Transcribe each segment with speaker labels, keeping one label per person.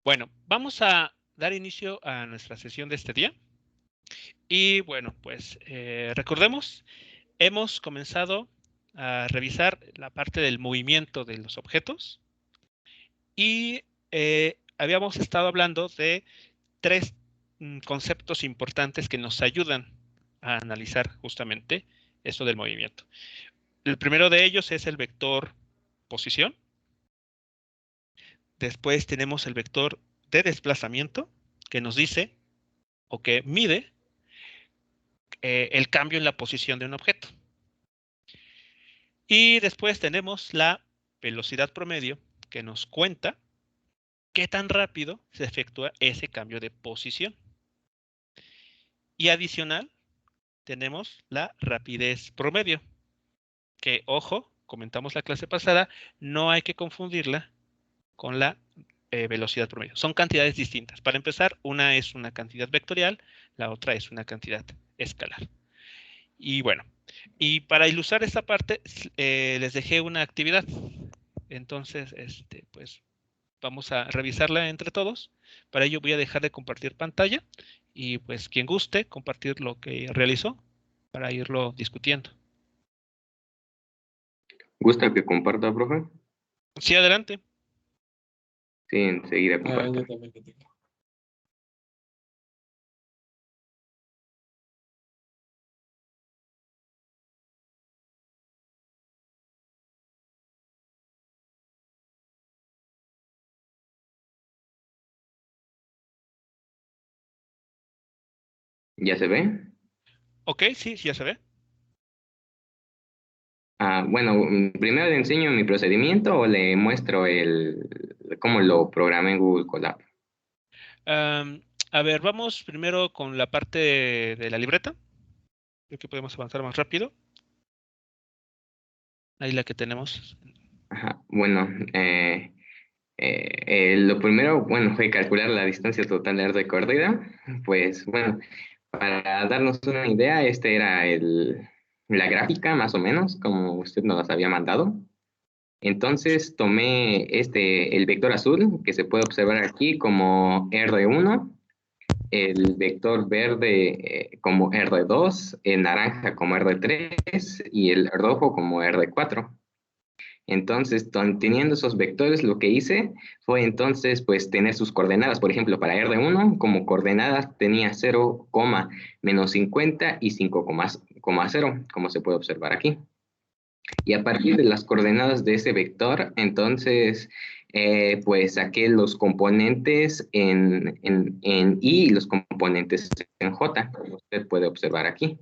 Speaker 1: Bueno, vamos a dar inicio a nuestra sesión de este día. Y bueno, pues recordemos, hemos comenzado a revisar la parte del movimiento de los objetos y habíamos estado hablando de tres conceptos importantes que nos ayudan a analizar justamente esto del movimiento. El primero de ellos es el vector posición. Después tenemos el vector de desplazamiento, que nos dice o que mide el cambio en la posición de un objeto. Y después tenemos la velocidad promedio, que nos cuenta qué tan rápido se efectúa ese cambio de posición. Y adicional, tenemos la rapidez promedio, que, ojo, comentamos la clase pasada, no hay que confundirla con la velocidad promedio. Son cantidades distintas. Para empezar, una es una cantidad vectorial, la otra es una cantidad escalar. Y bueno, y para ilustrar esta parte, les dejé una actividad. Entonces, pues vamos a revisarla entre todos. Para ello voy a dejar de compartir pantalla y pues quien guste compartir lo que realizó para irlo discutiendo.
Speaker 2: ¿Gusta que comparta, profe?
Speaker 1: Sí, adelante.
Speaker 2: Sí, enseguida comparto.
Speaker 3: Yo también lo tengo.
Speaker 2: ¿Ya se ve?
Speaker 1: Ok, sí, ya se ve.
Speaker 2: Bueno, primero le enseño mi procedimiento o le muestro cómo lo programé en Google Colab.
Speaker 1: A ver, vamos primero con la parte de la libreta. Creo que podemos avanzar más rápido. Ahí la que tenemos.
Speaker 2: Ajá, bueno, lo primero, bueno, fue calcular la distancia total de recorrida. Pues bueno, para darnos una idea, era la gráfica más o menos, como usted nos había mandado. Entonces tomé el vector azul, que se puede observar aquí como R1, el vector verde como R2, el naranja como R3 y el rojo como R4. Entonces, teniendo esos vectores, lo que hice fue entonces pues tener sus coordenadas. Por ejemplo, para R1 como coordenadas tenía 0, menos 50 y 5,0, como se puede observar aquí. Y a partir de las coordenadas de ese vector, entonces, pues saqué los componentes en Y y los componentes en J, como usted puede observar aquí.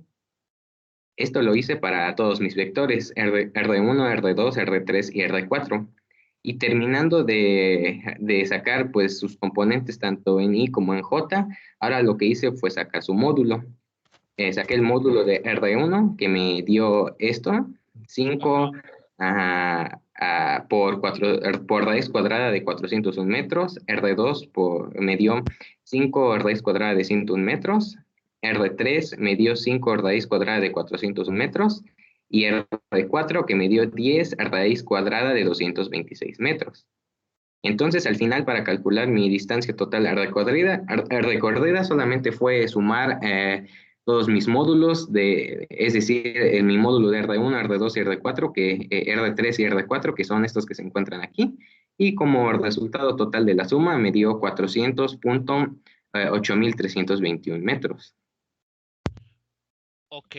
Speaker 2: Esto lo hice para todos mis vectores, R1, R2, R3 y R4. Y terminando de sacar pues sus componentes tanto en Y como en J, ahora lo que hice fue sacar su módulo. Saqué el módulo de R1 que me dio esto, 5 por raíz cuadrada de 401 metros, R2 me dio 5 raíz cuadrada de 101 metros, R3 me dio 5 raíz cuadrada de 401 metros, y R4 que me dio 10 raíz cuadrada de 226 metros. Entonces, al final, para calcular mi distancia total recorrida solamente fue sumar todos mis módulos, es decir, mi módulo de R1, R2 y R4, R3 y R4, que son estos que se encuentran aquí, y como resultado total de la suma me dio 400.8321 metros.
Speaker 1: Ok.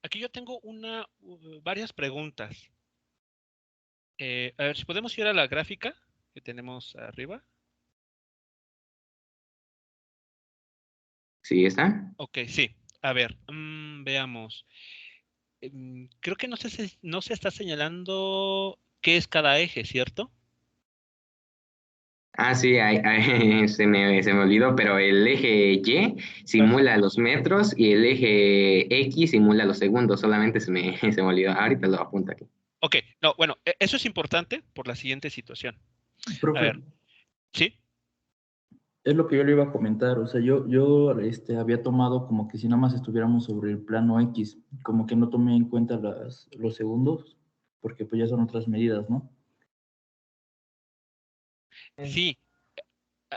Speaker 1: Aquí yo tengo varias preguntas. A ver, si podemos ir a la gráfica que tenemos arriba.
Speaker 2: ¿Sí está?
Speaker 1: Ok, sí. A ver, veamos. Creo que no se está señalando qué es cada eje, ¿cierto?
Speaker 2: Sí, se me olvidó, pero el eje Y
Speaker 1: Ajá.
Speaker 2: simula los metros y el eje X simula los segundos, solamente se me olvidó. Ahorita lo apunto aquí.
Speaker 1: Ok, no, bueno, eso es importante por la siguiente situación. A
Speaker 3: Profe,
Speaker 1: ver, ¿sí?
Speaker 3: es lo que yo le iba a comentar. O sea, yo había tomado como que si nada más estuviéramos sobre el plano X, como que no tomé en cuenta los segundos, porque pues ya son otras medidas, ¿no?
Speaker 1: Sí.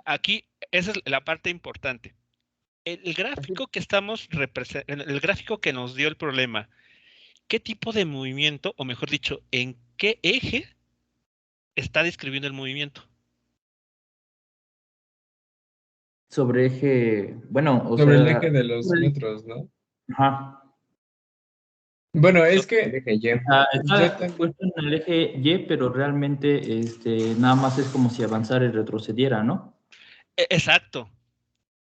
Speaker 1: Aquí, esa es la parte importante. El gráfico que el gráfico que nos dio el problema, ¿qué tipo de movimiento, o mejor dicho, en qué eje está describiendo el movimiento?
Speaker 3: Sobre eje, bueno, o
Speaker 4: Sobre el
Speaker 3: sea,
Speaker 4: eje de los metros, ¿no?
Speaker 3: ajá.
Speaker 4: Bueno, es
Speaker 2: El
Speaker 4: que
Speaker 2: eje Y.
Speaker 3: O sea,
Speaker 4: yo
Speaker 3: está
Speaker 4: también.
Speaker 3: puesto en el eje Y, pero realmente nada más es como si avanzara y retrocediera, ¿no?
Speaker 1: Exacto,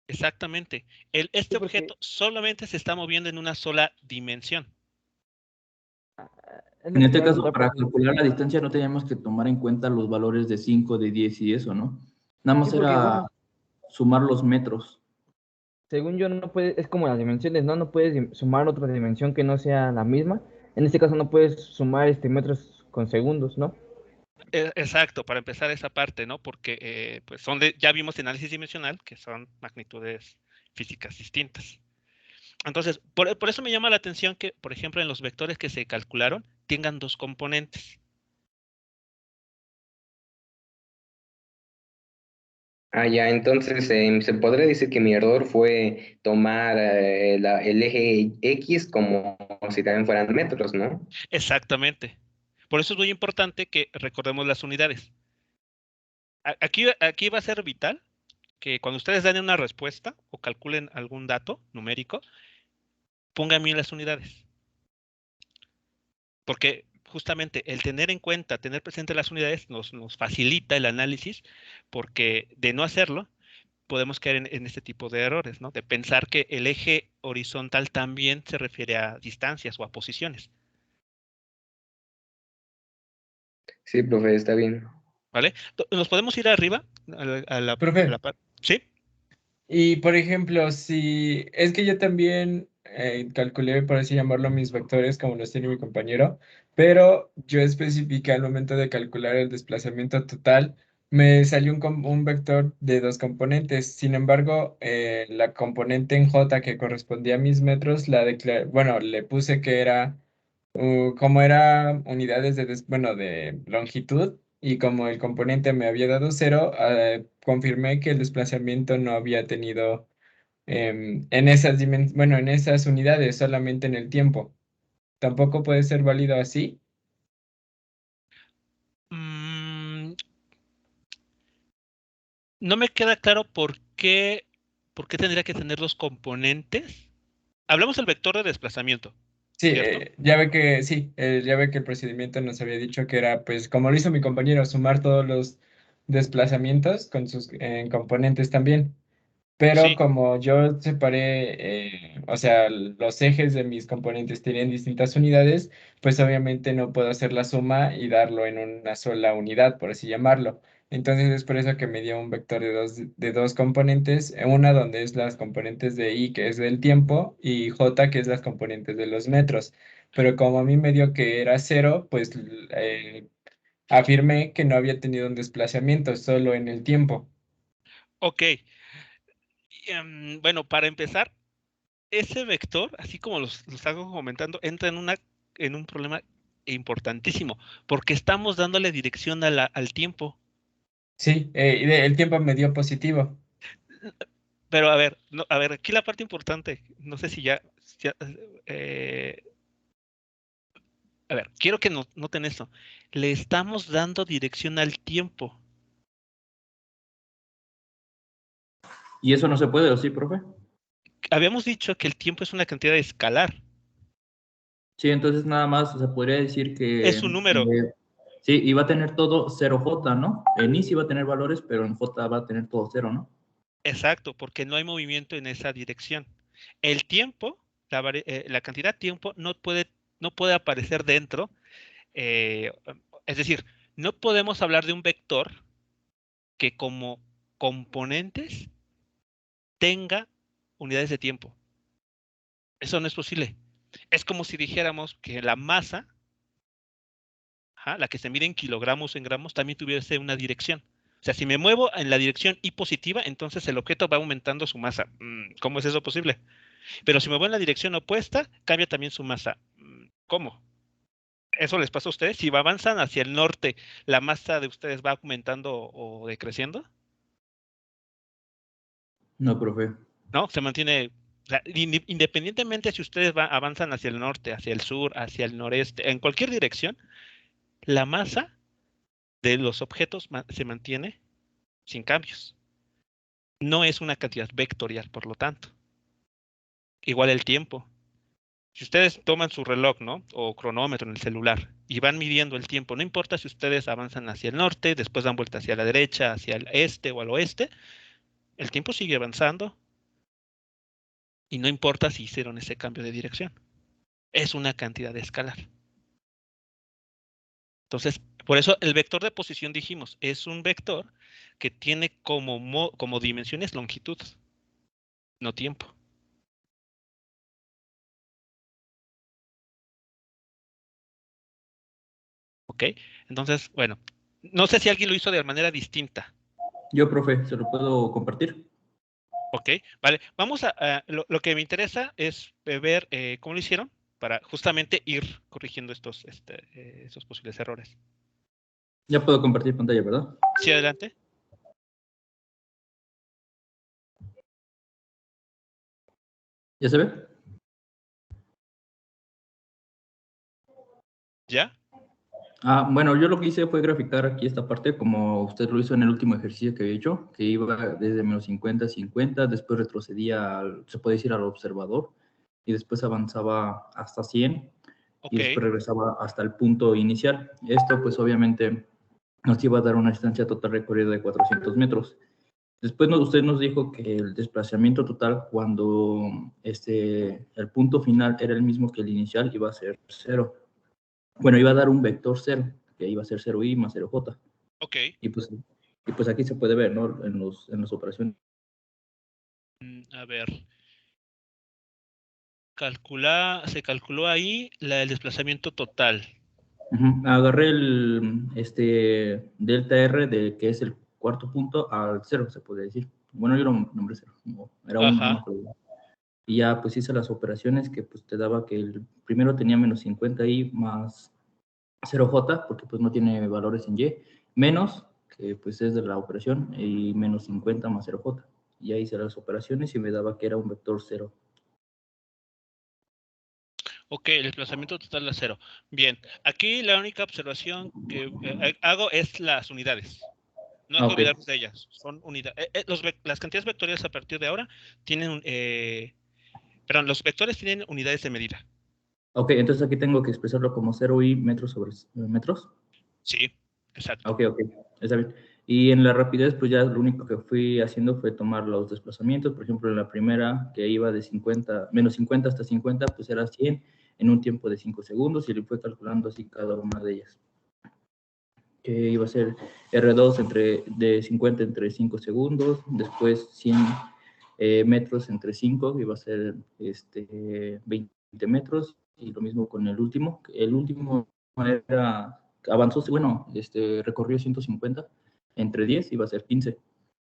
Speaker 1: exactamente. Este
Speaker 5: Sí, porque
Speaker 1: objeto solamente se está moviendo en una sola dimensión.
Speaker 5: es lo
Speaker 3: En
Speaker 5: que te
Speaker 3: este
Speaker 5: iba a
Speaker 3: caso,
Speaker 5: preguntar,
Speaker 3: para
Speaker 5: porque,
Speaker 3: calcular la distancia no teníamos que tomar en cuenta los valores de 5, de 10 y eso, ¿no? Nada
Speaker 5: sí,
Speaker 3: más
Speaker 5: porque,
Speaker 3: era
Speaker 5: bueno,
Speaker 3: sumar los metros.
Speaker 5: según yo no puedes, es como las dimensiones, ¿no? No puedes sumar otra dimensión que no sea la misma. En este caso no puedes sumar metros con segundos, ¿no?
Speaker 1: Exacto, para empezar esa parte, ¿no? Porque pues ya vimos en análisis dimensional que son magnitudes físicas distintas. Entonces, por eso me llama la atención que, por ejemplo, en los vectores que se calcularon, tengan dos componentes.
Speaker 2: Ah, ya, entonces se podría decir que mi error fue tomar el eje X como si también fueran metros, ¿no?
Speaker 1: Exactamente. Por eso es muy importante que recordemos las unidades. Aquí va a ser vital que cuando ustedes den una respuesta o calculen algún dato numérico, pongan bien las unidades. Porque justamente el tener en cuenta, tener presente las unidades nos facilita el análisis, porque de no hacerlo, podemos caer en este tipo de errores, ¿no? De pensar que el eje horizontal también se refiere a distancias o a posiciones,
Speaker 2: Sí, profe, está bien.
Speaker 1: ¿vale? ¿Nos podemos ir arriba a la
Speaker 4: Profe,
Speaker 1: parte? ¿Sí?
Speaker 4: y por ejemplo, si es que yo también calculé, por así llamarlo, mis vectores como los tiene mi compañero, pero yo especifiqué al momento de calcular el desplazamiento total, me salió un vector de dos componentes. Sin embargo, la componente en J que correspondía a mis metros, bueno, le puse que era, como era unidades bueno, de longitud. Y como el componente me había dado cero, confirmé que el desplazamiento no había tenido en esas bueno, en esas unidades, solamente en el tiempo. Tampoco puede ser válido así.
Speaker 1: Mm, no me queda claro por qué tendría que tener los componentes. Hablamos del vector de desplazamiento,
Speaker 4: Sí,
Speaker 1: ¿cierto?
Speaker 4: ya ve que sí, ya ve que el procedimiento nos había dicho que era, pues, como lo hizo mi compañero, sumar todos los desplazamientos con sus componentes también. Pero
Speaker 1: Sí.
Speaker 4: como yo separé, o sea, los ejes de mis componentes tienen distintas unidades, pues obviamente no puedo hacer la suma y darlo en una sola unidad, por así llamarlo. Entonces es por eso que me dio un vector de dos componentes, una donde es las componentes de I, que es del tiempo, y J, que es las componentes de los metros. Pero como a mí me dio que era cero, pues afirmé que no había tenido un desplazamiento, solo en el tiempo.
Speaker 1: Ok. Bueno, para empezar, ese vector, así como los hago comentando, entra en un problema importantísimo, porque estamos dándole dirección al tiempo.
Speaker 4: Sí, el tiempo me dio positivo.
Speaker 1: Pero a ver, a ver, aquí la parte importante, no sé si ya, eh, a ver, quiero que noten esto. Le estamos dando dirección al tiempo.
Speaker 3: Y eso no se puede, ¿o sí, profe?
Speaker 1: Habíamos dicho que el tiempo es una cantidad escalar,
Speaker 3: Sí, entonces nada más se podría decir que
Speaker 1: es un número.
Speaker 3: sí, iba a tener todo 0J, ¿no? En I sí va a tener valores, pero en J va a tener todo cero, ¿no?
Speaker 1: Exacto, porque no hay movimiento en esa dirección. El tiempo, la cantidad de tiempo no puede aparecer dentro. eh, es decir, no podemos hablar de un vector que como componentes tenga unidades de tiempo. Eso no es posible. Es como si dijéramos que la masa, ajá, la que se mide en kilogramos o en gramos, también tuviese una dirección. O sea, si me muevo en la dirección Y positiva, entonces el objeto va aumentando su masa. ¿Cómo es eso posible? Pero si me voy en la dirección opuesta, cambia también su masa. ¿Cómo? ¿Eso les pasa a ustedes? Si avanzan hacia el norte, ¿la masa de ustedes va aumentando o decreciendo?
Speaker 3: No, profe.
Speaker 1: ¿no? Se mantiene, o sea, independientemente si ustedes avanzan hacia el norte, hacia el sur, hacia el noreste, en cualquier dirección, la masa de los objetos se mantiene sin cambios. No es una cantidad vectorial, por lo tanto. Igual el tiempo. Si ustedes toman su reloj, ¿no? O cronómetro en el celular y van midiendo el tiempo, no importa si ustedes avanzan hacia el norte, después dan vuelta hacia la derecha, hacia el este o al oeste, el tiempo sigue avanzando y no importa si hicieron ese cambio de dirección. Es una cantidad escalar. Entonces, por eso el vector de posición dijimos, es un vector que tiene como dimensiones longitud, no tiempo. ¿Ok? Entonces, bueno, no sé si alguien lo hizo de manera distinta.
Speaker 3: Yo, profe, ¿se lo puedo compartir?
Speaker 1: Ok, vale. Vamos lo que me interesa es ver cómo lo hicieron para justamente ir corrigiendo estos posibles errores.
Speaker 3: Ya puedo compartir pantalla, ¿verdad?
Speaker 1: Sí, adelante.
Speaker 3: ¿Ya se ve?
Speaker 1: ¿Ya?
Speaker 3: Bueno, yo lo que hice fue graficar aquí esta parte, como usted lo hizo en el último ejercicio que había hecho, que iba desde menos 50 a 50, después retrocedía, se puede decir, al observador, y después avanzaba hasta 100,
Speaker 1: Ok.
Speaker 3: y después regresaba hasta el punto inicial. Esto, pues, obviamente, nos iba a dar una distancia total recorrida de 400 metros. Después usted nos dijo que el desplazamiento total, cuando el punto final era el mismo que el inicial, iba a ser 0. Bueno, iba a dar un vector 0, que iba a ser 0i más 0j.
Speaker 1: Ok.
Speaker 3: Y pues aquí se puede ver, ¿no? En las operaciones.
Speaker 1: A ver. Se calculó ahí el desplazamiento total.
Speaker 3: Agarré el delta R, que es el cuarto punto, al 0, se puede decir. Bueno, yo lo nombré 0. No, era 1, no me
Speaker 1: Ajá.
Speaker 3: acuerdo. Y ya pues hice las operaciones que pues te daba que el primero tenía menos 50i más 0j, porque pues no tiene valores en y, menos, que pues es de la operación, y menos 50 más 0j. Y ahí hice las operaciones y me daba que era un vector 0.
Speaker 1: Ok, el desplazamiento total a 0. Bien, aquí la única observación que hago es las unidades. No hay que olvidarnos de ellas. Son unidades. Las cantidades vectoriales a partir de ahora tienen, perdón, los vectores tienen unidades de medida.
Speaker 3: Ok, entonces aquí tengo que expresarlo como 0i metros sobre metros.
Speaker 1: Sí, exacto.
Speaker 3: Ok, está bien. Y en la rapidez, pues ya lo único que fui haciendo fue tomar los desplazamientos. Por ejemplo, en la primera, que iba de menos 50 hasta 50, pues era 100 en un tiempo de 5 segundos, y le fue calculando así cada una de ellas. Que iba a ser R2 de 50 entre 5 segundos, después 100 metros entre 5, iba a ser 20 metros, y lo mismo con el último. El último avanzó, bueno, recorrió 150 entre 10, iba a ser 15.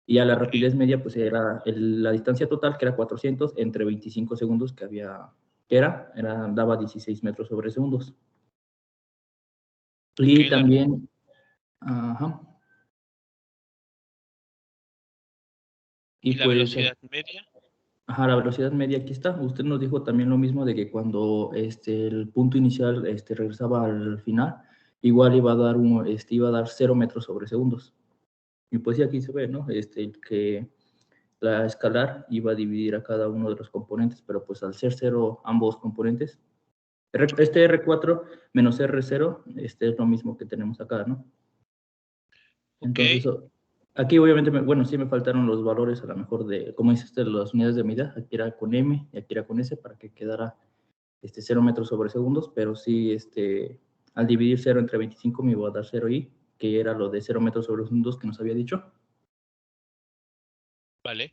Speaker 3: Y a la rapidez media, pues era la distancia total, que era 400, entre 25 segundos daba 16 metros sobre segundos. Y
Speaker 1: Okay,
Speaker 3: también, ajá.
Speaker 1: ¿y
Speaker 3: Y
Speaker 1: la
Speaker 3: pues,
Speaker 1: velocidad media?
Speaker 3: ajá, la velocidad media aquí está. Usted nos dijo también lo mismo, de que cuando el punto inicial regresaba al final, igual iba a dar 0 metros sobre segundos. Y pues sí, aquí se ve, ¿no? Que la escalar iba a dividir a cada uno de los componentes, pero pues al ser 0 ambos componentes, este R4 menos R0, es lo mismo que tenemos acá, ¿no?
Speaker 1: Ok,
Speaker 3: Entonces, aquí obviamente, bueno, sí me faltaron los valores, a lo mejor, como dices, las unidades de medida. Aquí era con M y aquí era con S, para que quedara 0 metros sobre segundos, pero sí, al dividir 0 entre 25 me iba a dar 0i, que era lo de 0 metros sobre segundos que nos había dicho.
Speaker 1: vale.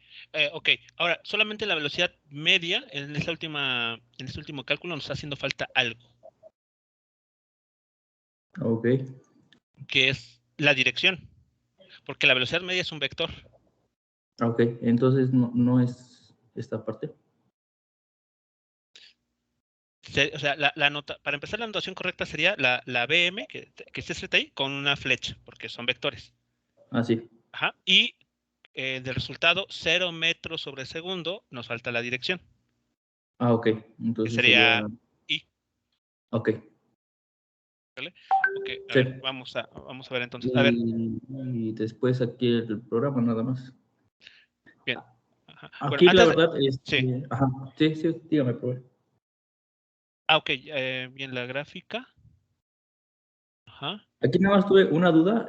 Speaker 1: Ok, ahora, solamente la velocidad media en este último cálculo nos está haciendo falta algo,
Speaker 3: Ok,
Speaker 1: que es la dirección, porque la velocidad media es un vector.
Speaker 3: ok, entonces no es esta parte.
Speaker 1: O sea, para empezar, la notación correcta sería la BM, que esté escrita ahí, con una flecha, porque son vectores.
Speaker 3: Ah, sí.
Speaker 1: Ajá. Y del resultado 0 metros sobre segundo, nos falta la dirección.
Speaker 3: Ah, ok.
Speaker 1: Que
Speaker 3: Entonces
Speaker 1: sería
Speaker 3: sería...
Speaker 1: I.
Speaker 3: Ok.
Speaker 1: ¿Vale? Ok, a
Speaker 3: Sí.
Speaker 1: ver, vamos a ver entonces. A ver,
Speaker 3: Y después aquí el programa nada más.
Speaker 1: bien. Ajá. Bueno,
Speaker 3: Aquí la
Speaker 1: antes de...
Speaker 3: verdad es...
Speaker 1: Sí.
Speaker 3: Ajá. Sí, sí, dígame, profe.
Speaker 1: Ah, ok, bien la gráfica. Ajá.
Speaker 3: Aquí nada más tuve una duda,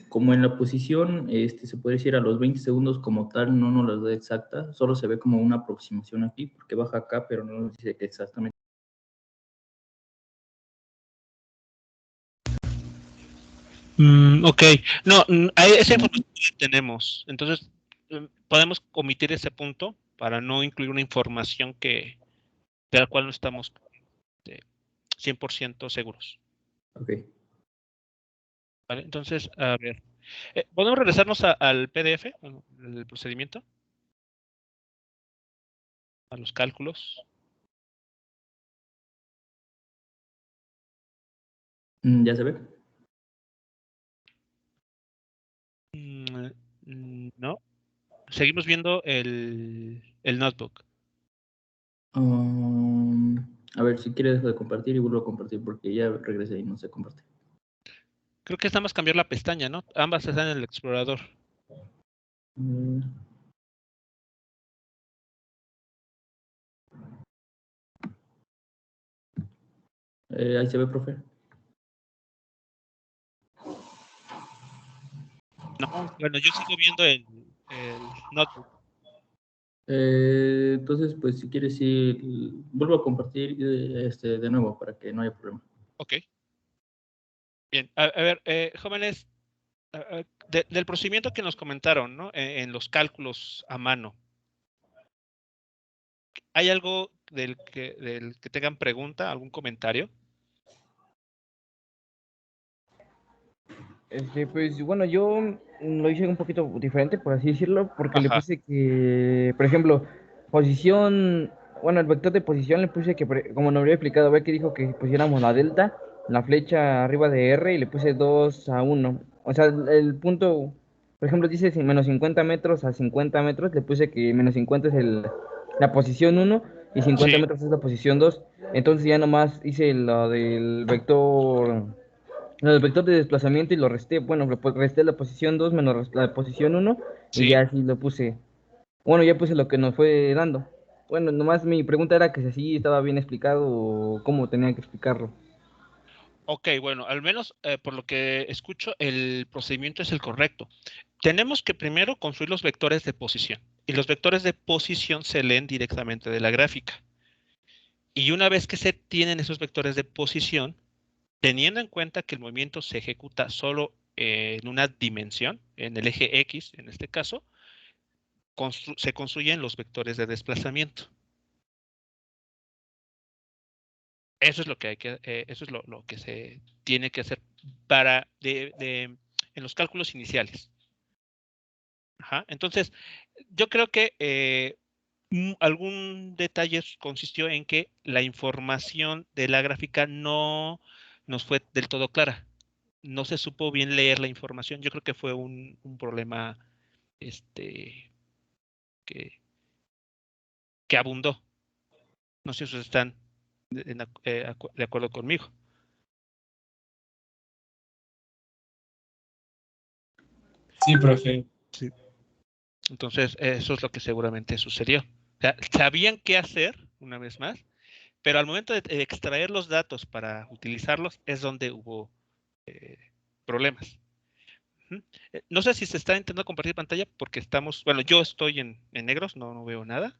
Speaker 3: como en la posición, se puede decir a los 20 segundos como tal, no nos la da exacta, solo se ve como una aproximación aquí, porque baja acá, pero no nos dice que exactamente.
Speaker 1: Ok, no, esa información la tenemos, entonces podemos omitir ese punto para no incluir una información de la cual no estamos 100% seguros.
Speaker 3: Ok.
Speaker 1: ¿Vale? Entonces, a ver, ¿podemos regresarnos al PDF, el procedimiento? A los cálculos.
Speaker 3: ¿Ya se ve?
Speaker 1: No, seguimos viendo el notebook.
Speaker 3: A ver, si quieres dejo de compartir y vuelvo a compartir porque ya regresé y no se comparte.
Speaker 1: Creo que es nada más cambiar la pestaña, ¿no? Ambas están en el explorador.
Speaker 3: Mm. Ahí se ve, profe.
Speaker 1: No, bueno, yo sigo viendo el notebook.
Speaker 3: Entonces, pues si quieres, sí, vuelvo a compartir de nuevo para que no haya problema.
Speaker 1: Ok. Bien, a ver, jóvenes, del procedimiento que nos comentaron, ¿no? En los cálculos a mano. ¿Hay algo del que tengan pregunta, algún comentario?
Speaker 5: Pues bueno, yo lo hice un poquito diferente, por así decirlo, porque le
Speaker 1: Ajá.
Speaker 5: puse que, por ejemplo, posición, bueno, el vector de posición le puse que, como nos había explicado, ve que dijo que pusiéramos la delta, la flecha arriba de R y le puse 2 a 1. O sea, el punto, por ejemplo, dice menos 50 metros a 50 metros, le puse que menos 50 es la posición 1 y 50
Speaker 1: Sí,
Speaker 5: metros es la posición 2. Entonces ya nomás hice lo del vector. El vector de desplazamiento y lo resté. Bueno, resté la posición 2 menos la posición 1 y
Speaker 1: sí.
Speaker 5: ya así lo puse. Bueno, ya puse lo que nos fue dando. Bueno, nomás mi pregunta era que si así estaba bien explicado o cómo tenía que explicarlo.
Speaker 1: Ok, bueno, al menos por lo que escucho, el procedimiento es el correcto. Tenemos que primero construir los vectores de posición. Y los vectores de posición se leen directamente de la gráfica. Y una vez que se tienen esos vectores de posición, teniendo en cuenta que el movimiento se ejecuta solo en una dimensión, en el eje X en este caso, se construyen los vectores de desplazamiento. Eso es lo que hay que, eso es lo que se tiene que hacer en los cálculos iniciales. Ajá. Entonces, yo creo que algún detalle consistió en que la información de la gráfica no nos fue del todo clara. No se supo bien leer la información. Yo creo que fue un problema que, que abundó. No sé si ustedes están de acuerdo conmigo.
Speaker 4: Sí, profe.
Speaker 1: Sí. Entonces, eso es lo que seguramente sucedió. O sea, sabían qué hacer, una vez más, pero al momento de extraer los datos para utilizarlos es donde hubo problemas. No sé si se está intentando compartir pantalla porque estamos, bueno, yo estoy en negros, no veo nada.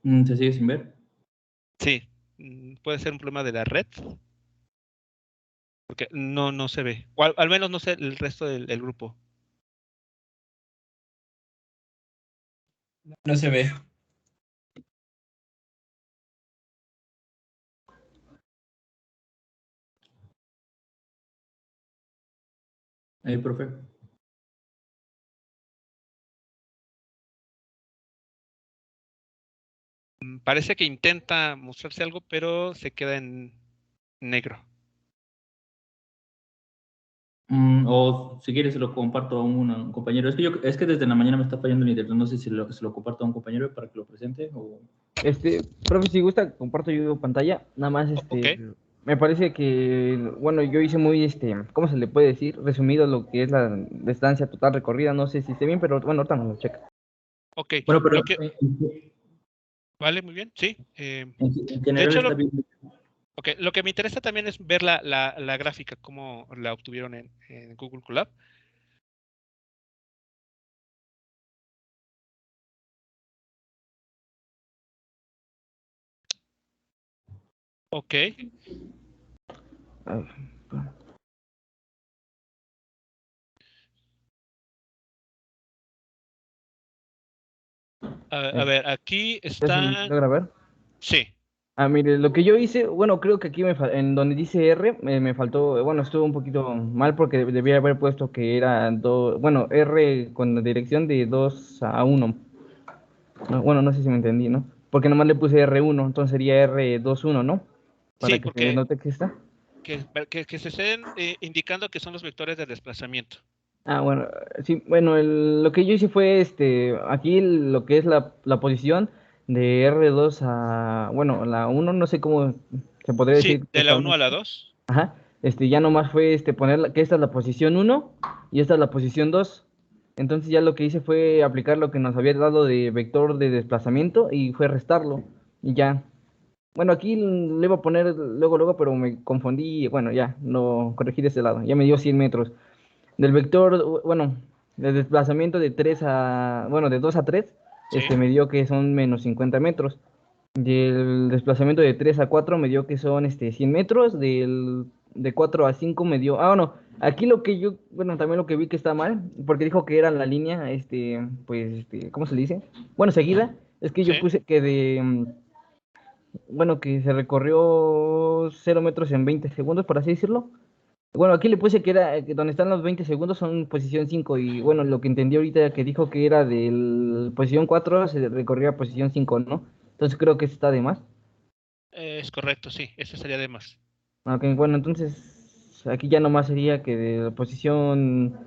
Speaker 3: ¿Se sigue sin ver?
Speaker 1: Sí, puede ser un problema de la red, porque no se ve. O al menos no sé el resto del grupo.
Speaker 4: No se ve.
Speaker 3: Ahí, profe.
Speaker 1: Parece que intenta mostrarse algo, pero se queda en negro.
Speaker 3: O si quieres se lo comparto a un compañero. Es que desde la mañana me está fallando el internet. No sé si se lo comparto a un compañero para que lo presente o...
Speaker 5: Profe, si gusta, comparto yo pantalla. Nada más,
Speaker 1: Ok.
Speaker 5: me parece que, bueno, yo hice muy, ¿cómo se le puede decir? Resumido lo que es la distancia total recorrida. No sé si esté bien, pero bueno, ahorita nos lo checa.
Speaker 1: Ok.
Speaker 3: Bueno, pero
Speaker 1: Lo que... Vale, muy bien. Sí.
Speaker 3: en
Speaker 1: De
Speaker 3: general
Speaker 1: hecho,
Speaker 3: está bien.
Speaker 1: ok, lo que me interesa también es ver la gráfica, cómo la obtuvieron en Google Colab. Ok.
Speaker 5: Ay,
Speaker 1: A ver, aquí
Speaker 5: ¿ya se
Speaker 1: está...
Speaker 5: logra ver?
Speaker 1: Sí.
Speaker 5: Mire, lo que yo hice, bueno, creo que aquí en donde dice R, me faltó, bueno, estuvo un poquito mal porque debía haber puesto que era bueno, R con la dirección de 2 a 1. Bueno, no sé si me entendí, ¿no? Porque nomás le puse R1, entonces sería R21, ¿no? Para
Speaker 1: Sí,
Speaker 5: que se
Speaker 1: porque
Speaker 5: note que está.
Speaker 1: que se estén indicando que son los vectores de desplazamiento.
Speaker 5: Bueno, sí, bueno, lo que yo hice fue, aquí lo que es la posición de R2 a, bueno, la 1, no sé cómo se podría
Speaker 1: Sí,
Speaker 5: decir
Speaker 1: de la 1 a
Speaker 5: textualmente.
Speaker 1: la 2.
Speaker 5: Ajá, ya nomás fue poner que esta es la posición 1 y esta es la posición 2. Entonces ya lo que hice fue aplicar lo que nos había dado de vector de desplazamiento y fue restarlo. Y ya. Bueno, aquí le iba a poner luego, pero me confundí. Bueno, ya, no corregí de ese lado. Ya me dio 100 metros. Del vector, bueno, del desplazamiento de 3 a, bueno, de 2 a 3,
Speaker 1: Sí.
Speaker 5: me dio que son menos 50 metros. Del desplazamiento de 3 a 4 me dio que son 100 metros. De 4 a 5 me dio. No. Aquí lo que yo, bueno, también lo que vi que está mal, porque dijo que era la línea, pues, ¿cómo se le dice? Bueno, seguida. Es que yo
Speaker 1: Sí.
Speaker 5: puse que bueno, que se recorrió 0 metros en 20 segundos, por así decirlo. Bueno, aquí le puse que era, que donde están los 20 segundos son posición 5 y bueno, lo que entendí ahorita que dijo que era del posición 4 se recorría a posición 5, ¿no? Entonces creo que eso está de más.
Speaker 1: Es correcto, sí. Ese sería de más.
Speaker 5: Ok, bueno, entonces aquí ya nomás sería que de la posición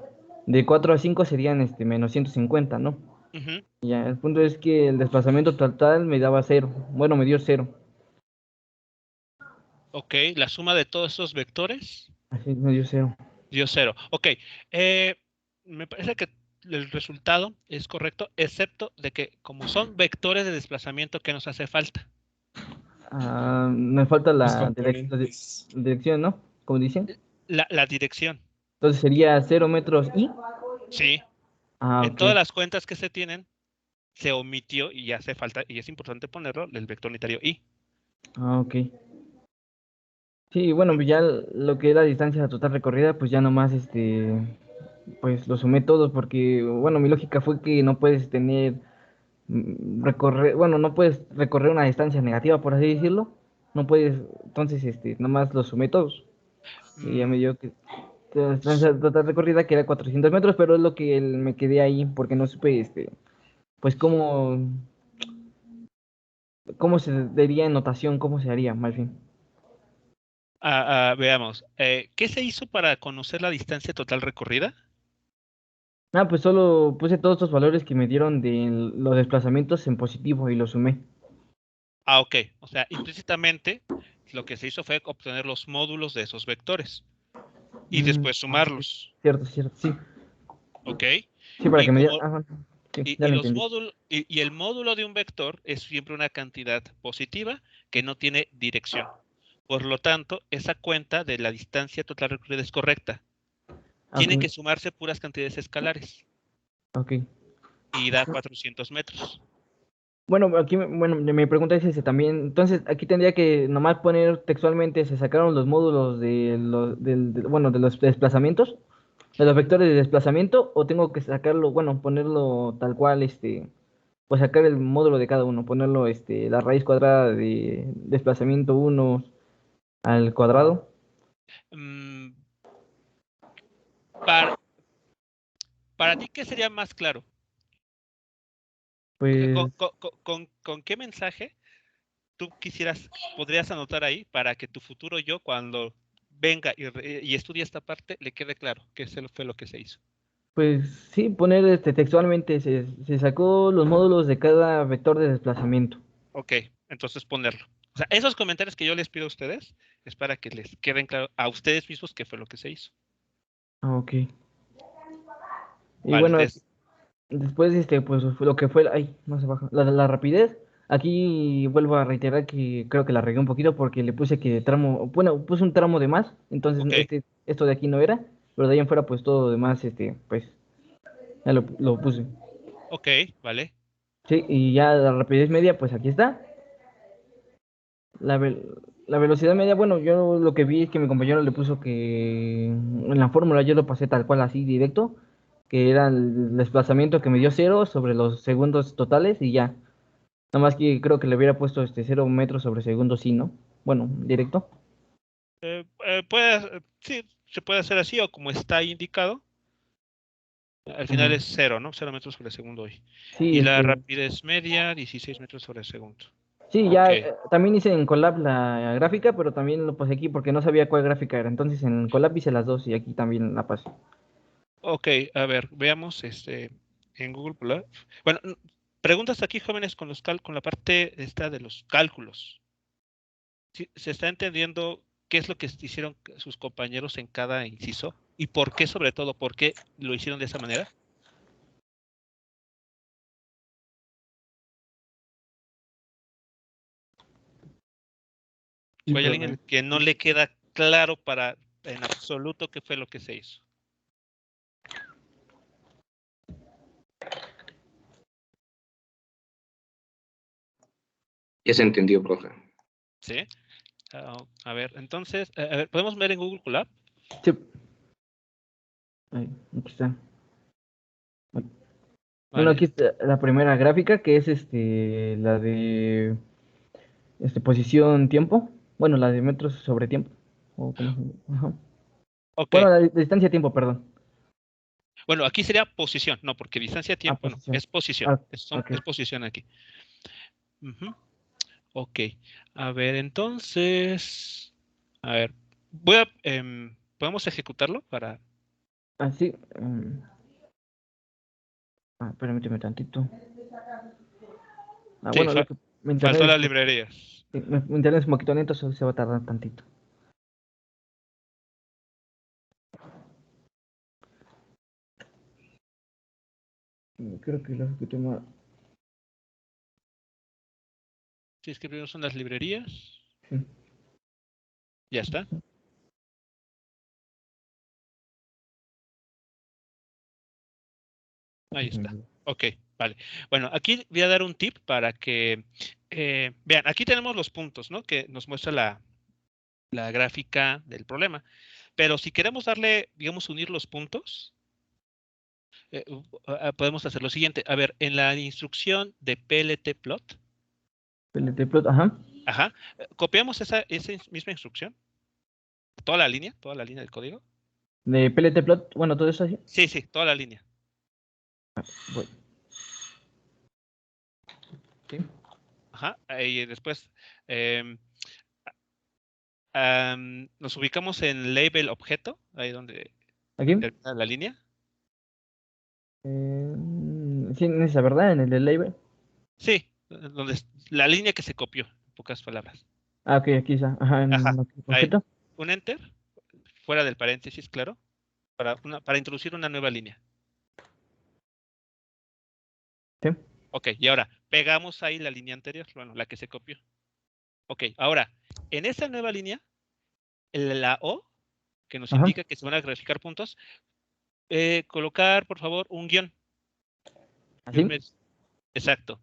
Speaker 5: de 4 a 5 serían menos 150, ¿no?
Speaker 1: Ujú.
Speaker 5: Ya, el punto es que el desplazamiento total me daba 0. Bueno, me dio 0.
Speaker 1: Ok, la suma de todos esos vectores
Speaker 5: Así me dio 0.
Speaker 1: dio 0. Ok, me parece que el resultado es correcto, excepto de que como son vectores de desplazamiento, ¿qué nos hace falta?
Speaker 5: Me falta
Speaker 4: Los
Speaker 5: la
Speaker 4: componentes.
Speaker 5: dirección, ¿no? Como dicen.
Speaker 1: La dirección.
Speaker 5: Entonces sería 0 metros y.
Speaker 1: Sí, en
Speaker 5: Ok.
Speaker 1: todas las cuentas que se tienen, se omitió y hace falta, y es importante ponerlo, el vector unitario y.
Speaker 5: Ok. Sí, bueno, pues ya lo que es la distancia total recorrida, pues ya nomás, pues lo sumé todo porque, bueno, mi lógica fue que no puedes bueno, no puedes recorrer una distancia negativa, por así decirlo. No puedes, entonces, nomás lo sumé todos. Y ya me
Speaker 1: Mm,
Speaker 5: dio que la distancia total recorrida que era 400 metros, pero es lo que me quedé ahí porque no supe, pues cómo se daría en notación, cómo se haría, más bien.
Speaker 1: veamos, ¿qué se hizo para conocer la distancia total recorrida?
Speaker 5: Pues solo puse todos estos valores que me dieron de los desplazamientos en positivo y los sumé.
Speaker 1: Ok, o sea, implícitamente lo que se hizo fue obtener los módulos de esos vectores y después
Speaker 5: Ok.
Speaker 1: sumarlos,
Speaker 5: Cierto, sí.
Speaker 1: ¿ok?
Speaker 5: Sí, para
Speaker 1: Y
Speaker 5: que me diera.
Speaker 1: como
Speaker 5: Ajá, sí, ya
Speaker 1: y
Speaker 5: lo
Speaker 1: los
Speaker 5: entendí.
Speaker 1: módulos y el módulo de un vector es siempre una cantidad positiva que no tiene dirección. Por lo tanto, esa cuenta de la distancia total recorrida es correcta.
Speaker 5: Ok,
Speaker 1: Tiene que sumarse puras cantidades escalares
Speaker 5: ok.
Speaker 1: y da 400 metros.
Speaker 5: Bueno, aquí, bueno, mi pregunta es ese también. Entonces, aquí tendría que nomás poner textualmente, se sacaron los módulos bueno, de los desplazamientos, de los vectores de desplazamiento, o tengo que sacarlo, bueno, ponerlo tal cual, pues sacar el módulo de cada uno, ponerlo, la raíz cuadrada de desplazamiento 1 al cuadrado.
Speaker 1: Mm, para, para ti, ¿qué sería más claro?
Speaker 5: Pues,
Speaker 1: Con qué mensaje tú podrías anotar ahí para que tu futuro yo, cuando venga y estudie esta parte, le quede claro que eso fue lo que se hizo.
Speaker 5: Pues sí, poner textualmente, se sacó los módulos de cada vector de desplazamiento.
Speaker 1: Ok, entonces ponerlo. O sea, esos comentarios que yo les pido a ustedes es para que les queden claro a ustedes mismos qué fue lo que se hizo.
Speaker 5: Ah, ok. Y
Speaker 1: Vale,
Speaker 5: bueno, después, pues lo que fue, ay, no se baja, la rapidez. Aquí vuelvo a reiterar que creo que la regué un poquito porque le puse que tramo, bueno, puse un tramo de más, entonces
Speaker 1: ok,
Speaker 5: esto de aquí no era, pero de ahí en fuera pues todo lo demás, pues ya lo puse.
Speaker 1: ok, vale.
Speaker 5: Sí, y ya la rapidez media, pues aquí está. La, la velocidad media, bueno, yo lo que vi es que mi compañero le puso que en la fórmula yo lo pasé tal cual así directo, que era el desplazamiento que me dio 0 sobre los segundos totales y ya. Nada más que creo que le hubiera puesto 0 metros sobre segundo, sí, ¿no? Bueno, directo.
Speaker 1: Sí, se puede hacer así o como está indicado. Al final
Speaker 5: Ajá.
Speaker 1: es 0, ¿no? 0 metros sobre segundo hoy.
Speaker 5: Sí,
Speaker 1: Y la rapidez media, 16 metros sobre segundo.
Speaker 5: sí,
Speaker 1: Ok,
Speaker 5: ya también hice en Colab la gráfica, pero también lo pasé aquí porque no sabía cuál gráfica era. Entonces en Colab hice las dos y aquí también la pasé.
Speaker 1: ok, a ver, veamos en Google Plus. Bueno, preguntas aquí, jóvenes, con la parte esta de los cálculos. ¿Sí? ¿Se está entendiendo qué es lo que hicieron sus compañeros en cada inciso? ¿Y por qué, sobre todo, por qué lo hicieron de esa manera?
Speaker 4: Sí,
Speaker 1: ¿O hay alguien
Speaker 4: profe.
Speaker 1: que no le queda claro en absoluto qué fue lo que se hizo?
Speaker 2: Ya se entendió, profe.
Speaker 1: ¿Sí? A ver, entonces, a ver, ¿podemos ver en Google Colab?
Speaker 5: Sí. Ahí, aquí está. Bueno, aquí
Speaker 1: Vale.
Speaker 5: está la primera gráfica, que es la de posición tiempo. Bueno, la de metros sobre tiempo. O cómo ajá.
Speaker 1: Ok.
Speaker 5: Bueno, la de distancia tiempo, perdón.
Speaker 1: Bueno, aquí sería posición, no, porque distancia
Speaker 5: Ah,
Speaker 1: tiempo no,
Speaker 5: posición.
Speaker 1: es posición.
Speaker 5: Ah, ok.
Speaker 1: Es posición aquí. Ujú. Ok. A ver, entonces. A ver. ¿Podemos ejecutarlo para.
Speaker 5: Así. Permíteme tantito.
Speaker 1: Sí,
Speaker 5: Bueno, lo que mi internet
Speaker 1: faltó
Speaker 5: es,
Speaker 1: las librerías.
Speaker 5: mi internet es un poquito lento, se va a tardar tantito. Creo que lo ejecuté mal.
Speaker 1: Si es que primero son las librerías.
Speaker 5: Sí.
Speaker 1: Ya está. Ahí está. Ok, vale. Bueno, aquí voy a dar un tip para que vean, aquí tenemos los puntos, ¿no? Que nos muestra la gráfica del problema. Pero si queremos darle, digamos, unir los puntos, podemos hacer lo siguiente. A ver, en la instrucción de pltplot,
Speaker 5: PLT plot, ajá.
Speaker 1: ajá, copiamos esa misma instrucción, toda la línea del código.
Speaker 5: De PLT plot, bueno, todo eso así.
Speaker 1: Sí, sí, toda la línea.
Speaker 5: Voy. Sí.
Speaker 1: Ajá, y después nos ubicamos en label objeto, ahí donde
Speaker 5: Aquí.
Speaker 1: termina la línea.
Speaker 5: Sí, en esa, ¿verdad? En el del label.
Speaker 1: Sí, la línea que se copió, en pocas palabras.
Speaker 5: Ah, ok, aquí está. Ajá,
Speaker 1: Ajá,
Speaker 5: en
Speaker 1: ahí.
Speaker 5: objeto.
Speaker 1: Un enter, fuera del paréntesis, claro, para introducir una nueva línea.
Speaker 5: Sí.
Speaker 1: Ok, y ahora pegamos ahí la línea anterior, bueno, la que se copió. Ok, ahora, en esa nueva línea, la O, que nos
Speaker 5: Ajá.
Speaker 1: indica que se van a graficar puntos, colocar, por favor, un guión.
Speaker 5: Así.
Speaker 1: Exacto.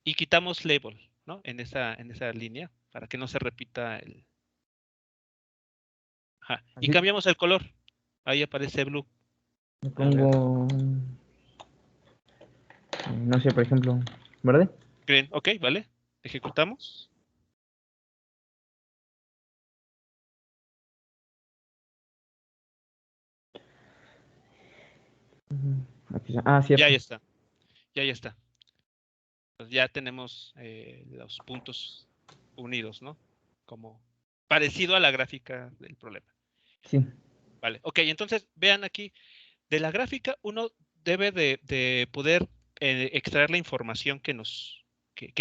Speaker 1: Y quitamos label, ¿no? En esa línea, para que no se repita el. Ajá. Y
Speaker 5: Así.
Speaker 1: cambiamos el color. Ahí aparece blue.
Speaker 5: Le
Speaker 1: A ver.
Speaker 5: pongo, no sé, por ejemplo, ¿verde?
Speaker 1: Green. Ok, vale. Ejecutamos.
Speaker 5: Aquí está. Ah,
Speaker 1: Ya
Speaker 5: cierto.
Speaker 1: ahí está. Ya ahí está. Pues ya tenemos los puntos unidos, ¿no? Como parecido a la gráfica del problema.
Speaker 5: Sí.
Speaker 1: Vale, ok, entonces vean aquí, de la gráfica uno debe de poder extraer la información que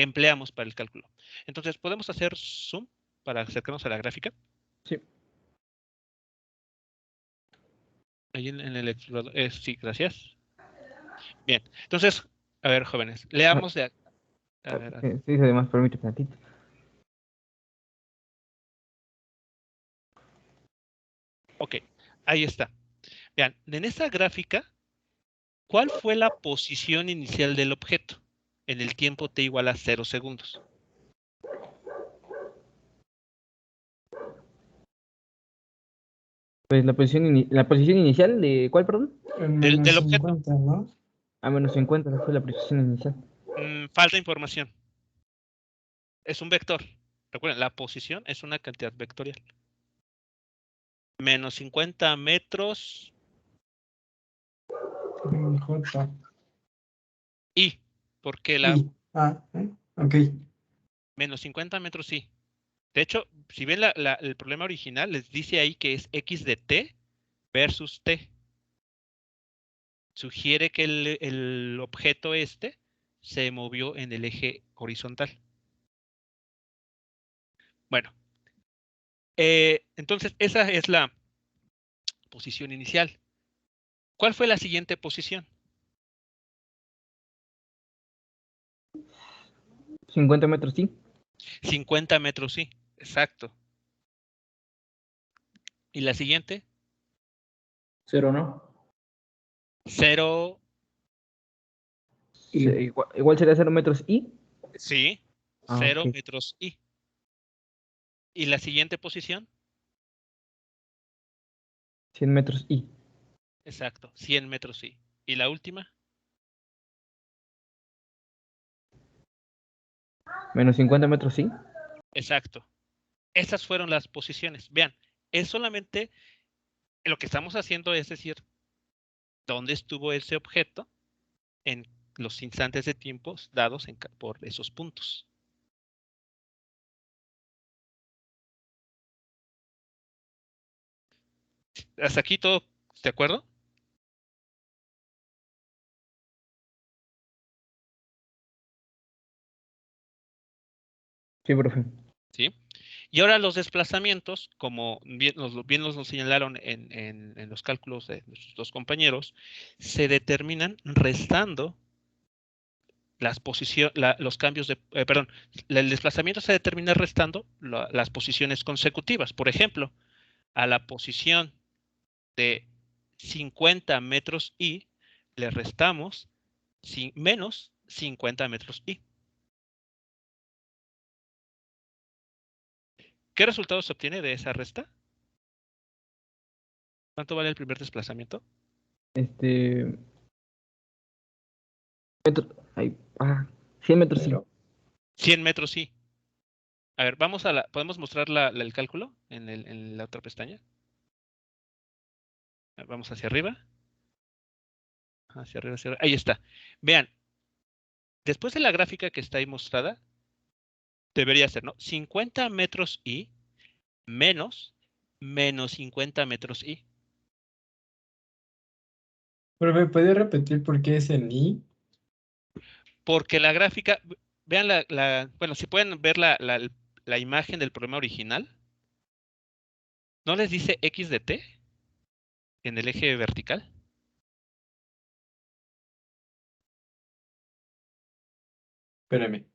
Speaker 1: empleamos para el cálculo. Entonces, ¿podemos hacer zoom para acercarnos a la gráfica?
Speaker 5: Sí.
Speaker 1: Ahí en el explorador. Sí, gracias. Bien, entonces, a ver, jóvenes, leamos de... A ver,
Speaker 5: Sí, además, permíteme tantito.
Speaker 1: ok, ahí está. Vean, en esta gráfica, ¿cuál fue la posición inicial del objeto en el tiempo t igual a 0 segundos?
Speaker 5: Pues la posición inicial de ¿cuál, perdón?
Speaker 4: En
Speaker 1: Del
Speaker 4: menos
Speaker 1: objeto.
Speaker 4: 50, ¿no?
Speaker 5: A menos 50 fue la posición inicial.
Speaker 1: Falta información. Es un vector. Recuerden, la posición es una cantidad vectorial. Menos 50 metros
Speaker 4: J.
Speaker 1: y. Porque la
Speaker 4: I. Ah, ok.
Speaker 1: menos 50 metros y. De hecho, si ven el problema original, les dice ahí que es x de t versus t. Sugiere que el objeto este se movió en el eje horizontal. Bueno, entonces esa es la posición inicial. ¿Cuál fue la siguiente posición?
Speaker 5: 50 metros, sí.
Speaker 1: 50 metros, sí, exacto. ¿Y la siguiente?
Speaker 3: 0, ¿no?
Speaker 1: 0,
Speaker 3: Y
Speaker 5: Igual sería 0 metros y.
Speaker 1: sí,
Speaker 5: Ah,
Speaker 1: 0
Speaker 5: ok.
Speaker 1: metros y. ¿Y la siguiente posición?
Speaker 5: 100 metros y.
Speaker 1: Exacto, 100 metros y. ¿Y la última?
Speaker 5: Menos 50 metros, sí.
Speaker 1: Exacto. Esas fueron las posiciones. Vean, es solamente lo que estamos haciendo es decir, ¿dónde estuvo ese objeto en los instantes de tiempo dados por esos puntos? ¿Hasta aquí todo de acuerdo?
Speaker 5: Sí, profe.
Speaker 1: ¿Sí? Y ahora los desplazamientos, como bien nos señalaron en los cálculos de nuestros dos compañeros, se determinan restando las posiciones, los cambios de, perdón, el desplazamiento se determina restando las posiciones consecutivas. Por ejemplo, a la posición de 50 metros y le restamos menos 50 metros y. ¿Qué resultado se obtiene de esa resta? ¿Cuánto vale el primer desplazamiento?
Speaker 5: 100 metros, sí.
Speaker 1: 100 metros y. A ver, ¿podemos mostrar el cálculo en la otra pestaña? Vamos hacia arriba. Hacia arriba, hacia arriba. Ahí está. Vean, después de la gráfica que está ahí mostrada, debería ser, ¿no? 50 metros y menos 50 metros y.
Speaker 4: Pero ¿me puede repetir por qué es en I?
Speaker 1: Porque la gráfica, vean bueno, si pueden ver la imagen del problema original, ¿no les dice x de t en el eje vertical?
Speaker 4: Espérame.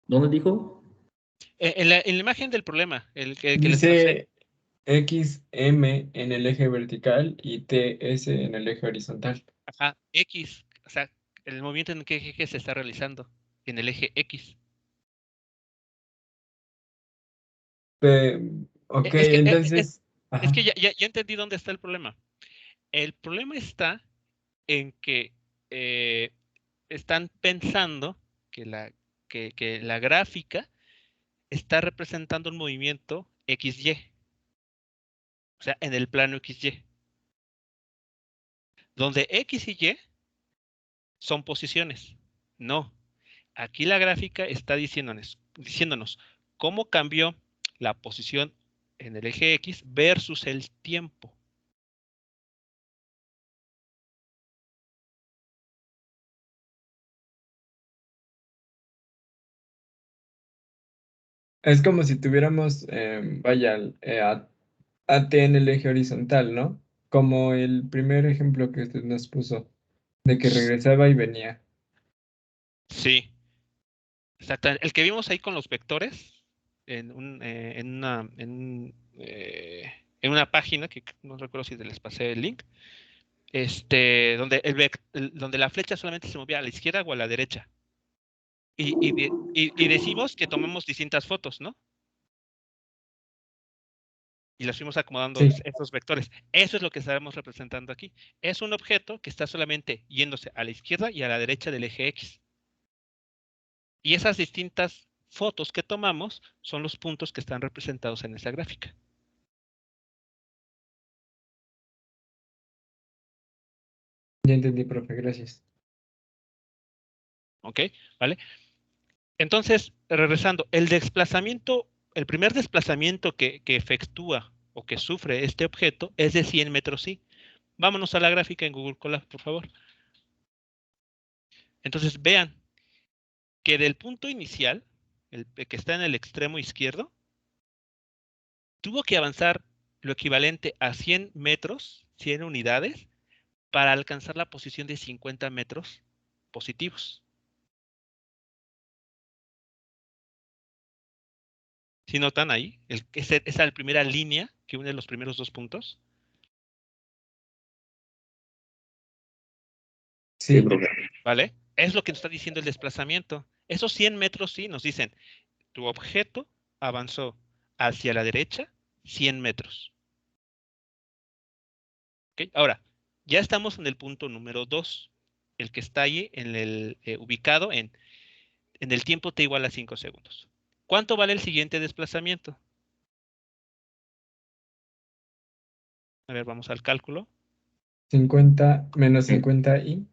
Speaker 3: ¿dónde dijo?
Speaker 1: En la imagen del problema, el que les pasé.
Speaker 4: Dice XM en el eje vertical y TS en el eje horizontal.
Speaker 1: Ajá, X, o sea, el movimiento en qué eje se está realizando, en el eje X.
Speaker 4: Ok,
Speaker 1: Es que,
Speaker 4: entonces,
Speaker 1: es
Speaker 4: ajá.
Speaker 1: que ya entendí dónde está el problema. El problema está en que están pensando que que la gráfica está representando un movimiento XY, o sea, en el plano XY, donde X y Y son posiciones. No, aquí la gráfica está diciéndonos cómo cambió la posición en el eje X versus el tiempo.
Speaker 4: Es como si tuviéramos, vaya, AT en el eje horizontal, ¿no? Como el primer ejemplo que usted nos puso, de que regresaba y venía.
Speaker 1: Sí, exactamente. El que vimos ahí con los vectores en una página que no recuerdo si les pasé el link, donde la flecha solamente se movía a la izquierda o a la derecha. Y decimos que tomamos distintas fotos, ¿no? Y las fuimos acomodando
Speaker 4: Sí.
Speaker 1: esos vectores. Eso es lo que estaremos representando aquí. Es un objeto que está solamente yéndose a la izquierda y a la derecha del eje X. Y esas distintas fotos que tomamos son los puntos que están representados en esa gráfica.
Speaker 4: Ya entendí, profe, gracias.
Speaker 1: ¿Ok? ¿Vale? Entonces, regresando, el primer desplazamiento que efectúa o que sufre este objeto es de 100 metros ¿sí? Vámonos a la gráfica en Google Colab, por favor. Entonces, vean que del punto inicial, el que está en el extremo izquierdo, tuvo que avanzar lo equivalente a 100 metros, 100 unidades, para alcanzar la posición de 50 metros positivos. ¿Sí notan ahí? Esa la primera línea que une los primeros dos puntos.
Speaker 2: Sí,
Speaker 4: Sí,
Speaker 2: profe.
Speaker 1: ¿Vale? Es lo que nos está diciendo el desplazamiento. Esos 100 metros sí nos dicen, tu objeto avanzó hacia la derecha 100 metros. ¿Ok? Ahora, ya estamos en el punto número 2, el que está ahí ubicado en el tiempo t igual a 5 segundos. ¿Cuánto vale el siguiente desplazamiento? A ver, vamos al cálculo.
Speaker 4: 50 menos 50 y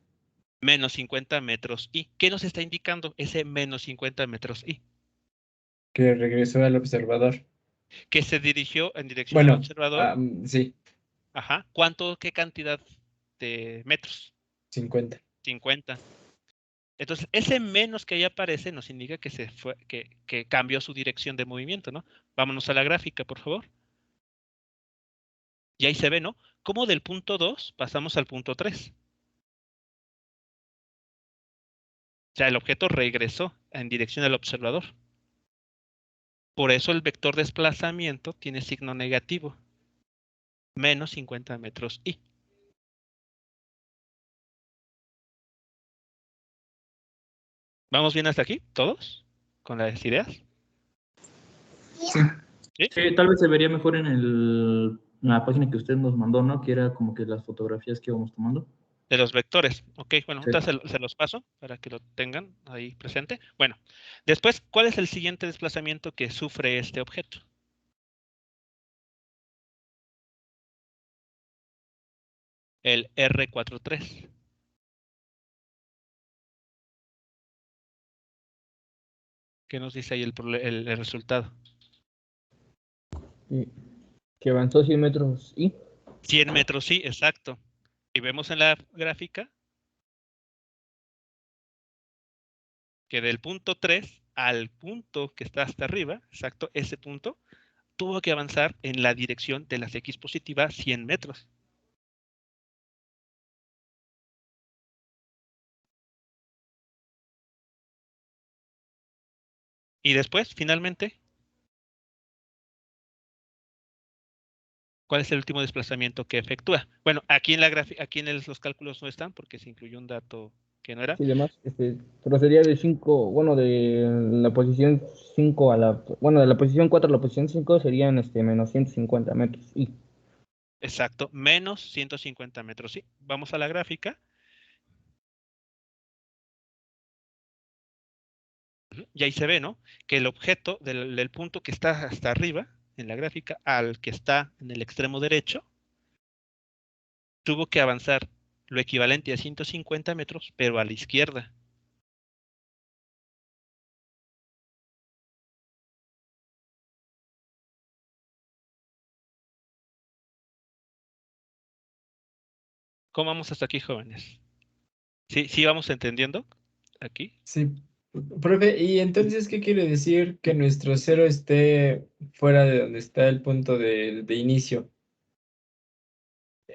Speaker 1: Menos 50 metros y. ¿Qué nos está indicando ese menos 50 metros y?
Speaker 4: que regresó al observador.
Speaker 1: Que se dirigió en dirección al
Speaker 4: Bueno,
Speaker 1: observador.
Speaker 4: sí,
Speaker 1: Ajá. ¿Qué cantidad de metros?
Speaker 4: 50.
Speaker 1: 50. Entonces, ese menos que ahí aparece nos indica que que cambió su dirección de movimiento, ¿no? Vámonos a la gráfica, por favor. Y ahí se ve, ¿no? Cómo del punto 2 pasamos al punto 3. O sea, el objeto regresó en dirección al observador. Por eso el vector desplazamiento tiene signo negativo. Menos 50 metros y. ¿Vamos bien hasta aquí? ¿Todos? ¿Con las ideas?
Speaker 4: Sí.
Speaker 1: ¿Sí?
Speaker 3: Sí, tal vez se vería mejor en la página que usted nos mandó, ¿no? Que era como que las fotografías que íbamos tomando.
Speaker 1: De los vectores. Ok, bueno,
Speaker 3: Sí.
Speaker 1: entonces se los paso para que lo tengan ahí presente. Bueno, después, ¿cuál es el siguiente desplazamiento que sufre este objeto? El R43. ¿Qué nos dice ahí el resultado?
Speaker 5: Que avanzó 100 metros y
Speaker 1: 100 metros, sí, exacto. Y vemos en la gráfica que del punto 3 al punto que está hasta arriba, exacto, ese punto, tuvo que avanzar en la dirección de las X positivas 100 metros. Y después, finalmente, ¿cuál es el último desplazamiento que efectúa? Bueno, aquí en la gráfica, los cálculos no están porque se incluyó un dato que no era.
Speaker 5: y demás. Pero sería de 5, bueno, de la posición 5 a bueno, de la posición 4 a la posición 5 serían menos 150 metros y
Speaker 1: Exacto, menos 150 metros. Sí, vamos a la gráfica. Y ahí se ve, ¿no? Que el objeto del punto que está hasta arriba en la gráfica al que está en el extremo derecho tuvo que avanzar lo equivalente a 150 metros, pero a la izquierda. ¿Cómo vamos hasta aquí, jóvenes? ¿Sí vamos entendiendo aquí?
Speaker 4: Sí, profe, ¿y entonces qué quiere decir que nuestro cero esté fuera de donde está el punto de inicio?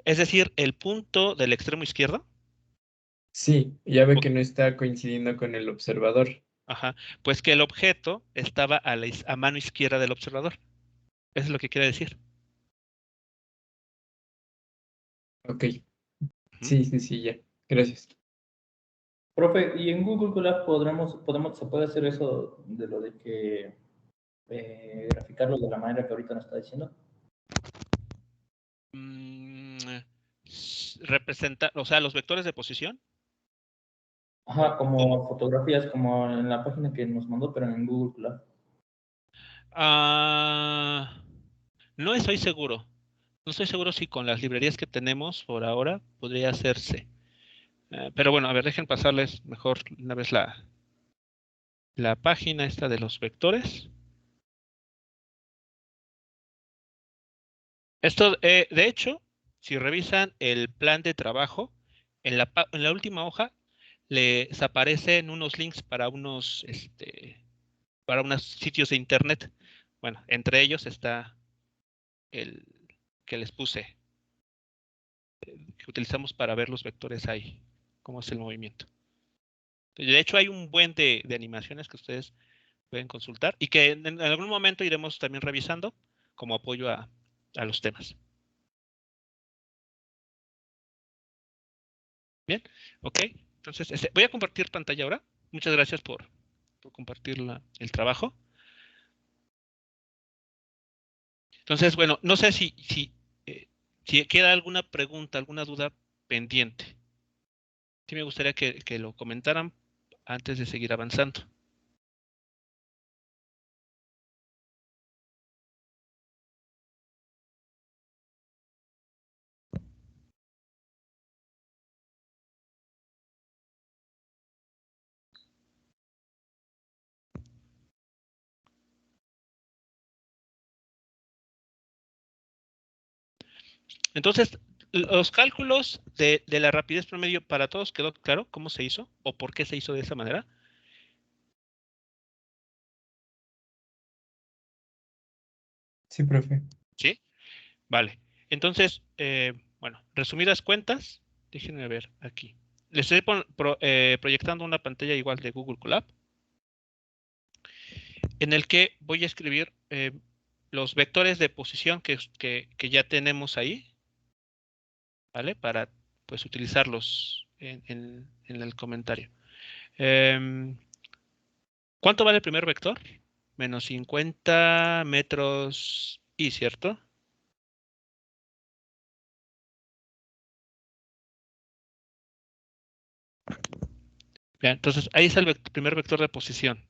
Speaker 1: Es decir, el punto del extremo izquierdo,
Speaker 4: Sí, ya ve
Speaker 1: o-
Speaker 4: que no está coincidiendo con el observador.
Speaker 1: ajá, pues que el objeto estaba a mano izquierda del observador. Eso es lo que quiere decir.
Speaker 4: Ok,
Speaker 1: Ujú.
Speaker 4: sí, ya. Gracias.
Speaker 3: Profe, ¿y en Google Colab se puede hacer eso de lo de que graficarlo de la manera que ahorita nos está diciendo?
Speaker 1: Representa, o sea, los vectores de posición.
Speaker 3: Ajá,
Speaker 1: ¿Cómo?
Speaker 3: como fotografías, como en la página que nos mandó, pero en Google Colab.
Speaker 1: Ah, no estoy seguro. No estoy seguro si con las librerías que tenemos por ahora podría hacerse. Pero bueno, a ver, dejen pasarles mejor una vez la página esta de los vectores. Esto, de hecho, si revisan el plan de trabajo, en la última hoja les aparecen unos links para unos sitios de internet. Bueno, entre ellos está el que les puse, que utilizamos para ver los vectores ahí, cómo es el movimiento. De hecho, hay un buen de animaciones que ustedes pueden consultar y que en algún momento iremos también revisando como apoyo a los temas. Bien, ok. Entonces, voy a compartir pantalla ahora. Muchas gracias por compartir el trabajo. Entonces, bueno, no sé si queda alguna pregunta, alguna duda pendiente. Sí me gustaría que lo comentaran antes de seguir avanzando. Entonces, los cálculos de la rapidez promedio para todos quedó claro cómo se hizo o por qué se hizo de esa manera.
Speaker 4: Sí, profe.
Speaker 1: ¿Sí? Vale. Entonces, bueno, resumidas cuentas, déjenme ver aquí. Les estoy proyectando una pantalla igual de Google Colab, en el que voy a escribir los vectores de posición que ya tenemos ahí, ¿vale? Para pues utilizarlos en el comentario. ¿Cuánto vale el primer vector? Menos 50 metros y, ¿cierto? Bien, entonces ahí está el primer vector de posición.